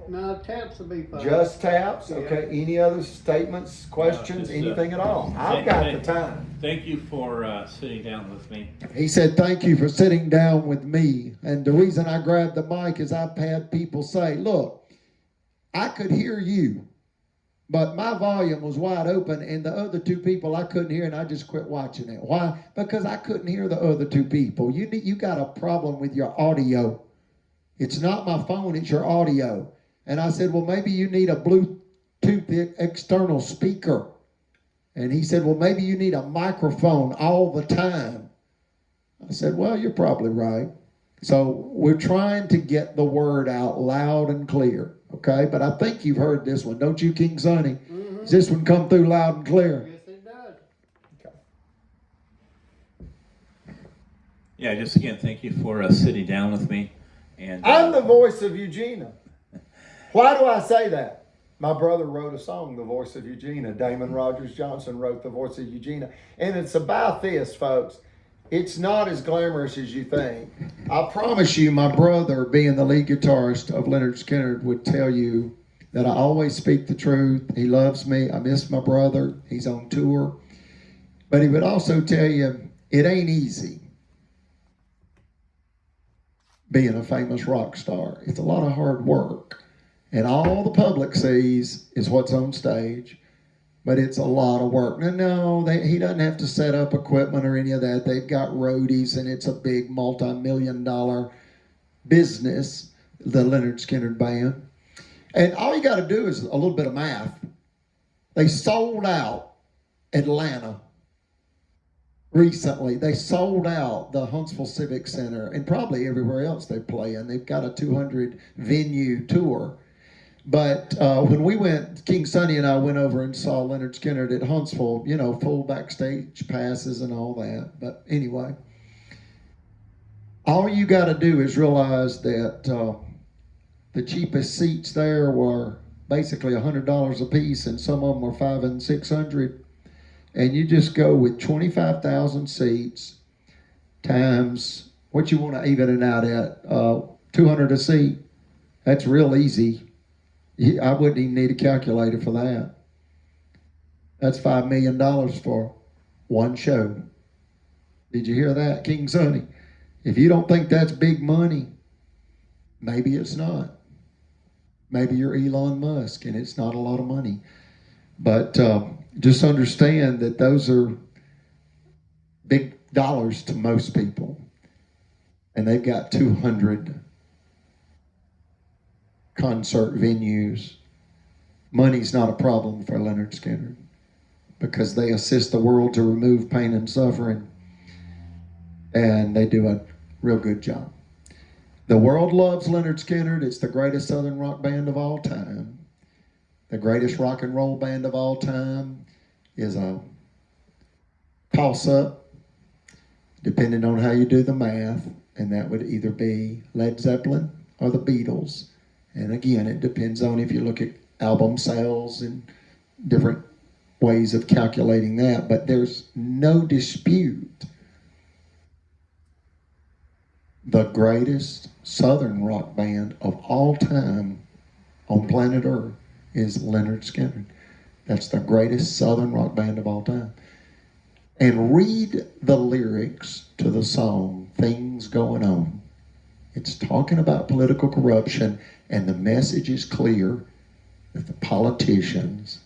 No, taps will be fine. Just taps, Yeah. okay. Any other statements, questions, just, anything at all? I've got the time. Thank you for sitting down with me. He said, thank you for sitting down with me. And the reason I grabbed the mic is I've had people say, look, I could hear you, but my volume was wide open and the other two people I couldn't hear, and I just quit watching it. Why? Because I couldn't hear the other two people. You got a problem with your audio. It's not my phone, it's your audio. And I said, well, maybe you need a Bluetooth external speaker. And he said, well, maybe you need a microphone all the time. I said, well, you're probably right. So we're trying to get the word out loud and clear, okay? But I think you've heard this one, don't you, King Sonny? Mm-hmm. Does this one come through loud and clear? Yes, it does. Okay. Yeah, just again, thank you for sitting down with me. And I'm the voice of Eugenia. Why do I say that? My brother wrote a song, The Voice of Eugenia. Damon Rogers Johnson wrote The Voice of Eugenia. And it's about this, folks. It's not as glamorous as you think. I promise you, my brother, being the lead guitarist of Leonard Skinner, would tell you that I always speak the truth. He loves me. I miss my brother. He's on tour. But he would also tell you it ain't easy being a famous rock star. It's a lot of hard work. And all the public sees is what's on stage. But it's a lot of work. No, he doesn't have to set up equipment or any of that. They've got roadies, and it's a big multi-million-dollar business, the Leonard Skinner Band. And all you got to do is a little bit of math. They sold out Atlanta recently. They sold out the Huntsville Civic Center and probably everywhere else they play in. They've got a 200 venue tour. But when we went, King Sonny and I went over and saw Leonard Skinner at Huntsville, you know, full backstage passes and all that. But anyway, all you got to do is realize that the cheapest seats there were basically $100 a piece, and some of them were $500 and $600. And you just go with 25,000 seats times what you want to even it out at, 200 a seat. That's real easy. I wouldn't even need a calculator for that. That's $5 million for one show. Did you hear that, King Sonny? If you don't think that's big money, maybe it's not. Maybe you're Elon Musk and it's not a lot of money. But just understand that those are big dollars to most people. And they've got 200 concert venues. Money's not a problem for Leonard Skinner because they assist the world to remove pain and suffering, and they do a real good job. The world loves Leonard Skinner. It's the greatest Southern rock band of all time. The greatest rock and roll band of all time is a toss-up, depending on how you do the math, and that would either be Led Zeppelin or the Beatles. And again, it depends on if you look at album sales and different ways of calculating that. But there's no dispute the greatest Southern rock band of all time on planet Earth is Leonard Skinner. That's the greatest Southern rock band of all time. And read the lyrics to the song, Things Going On. It's talking about political corruption, and the message is clear that the politicians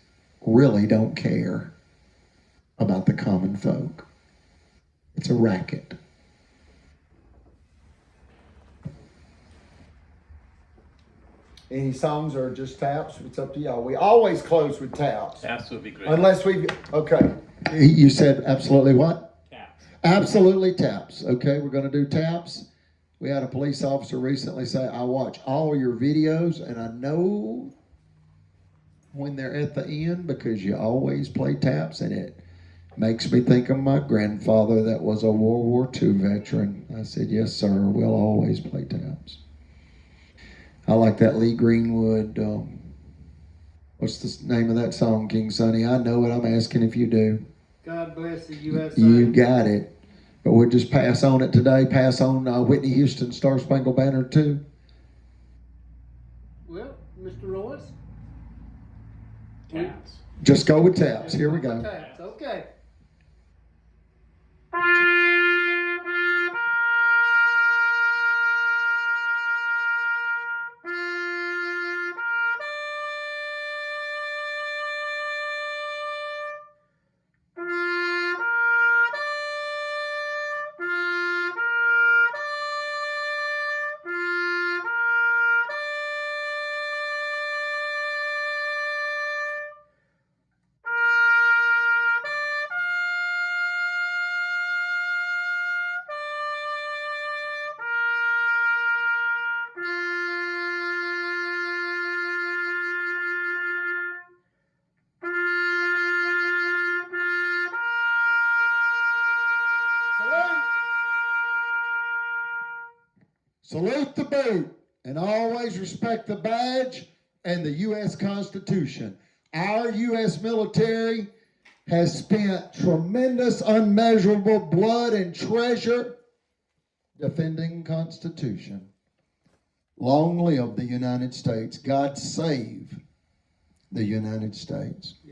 really don't care about the common folk. It's a racket. Any songs or just taps? It's up to y'all. We always close with taps. Taps would be great. Unless we, okay. You said absolutely what? Taps. Absolutely taps. Okay, we're going to do taps. We had a police officer recently say, I watch all your videos and I know when they're at the end because you always play taps, and it makes me think of my grandfather that was a World War II veteran. I said, yes, sir, we'll always play taps. I like that Lee Greenwood, what's the name of that song, King Sonny? I know it, I'm asking if you do. God bless the USA. You got it. But we'll just pass on it today. Pass on Whitney Houston's Star Spangled Banner too. Well, Mr. Royce? Taps. Just go with taps. Here we go. Taps, okay. Salute the boot and always respect the badge and the U.S. Constitution. Our U.S. military has spent tremendous, unmeasurable blood and treasure defending the Constitution. Long live the United States. God save the United States.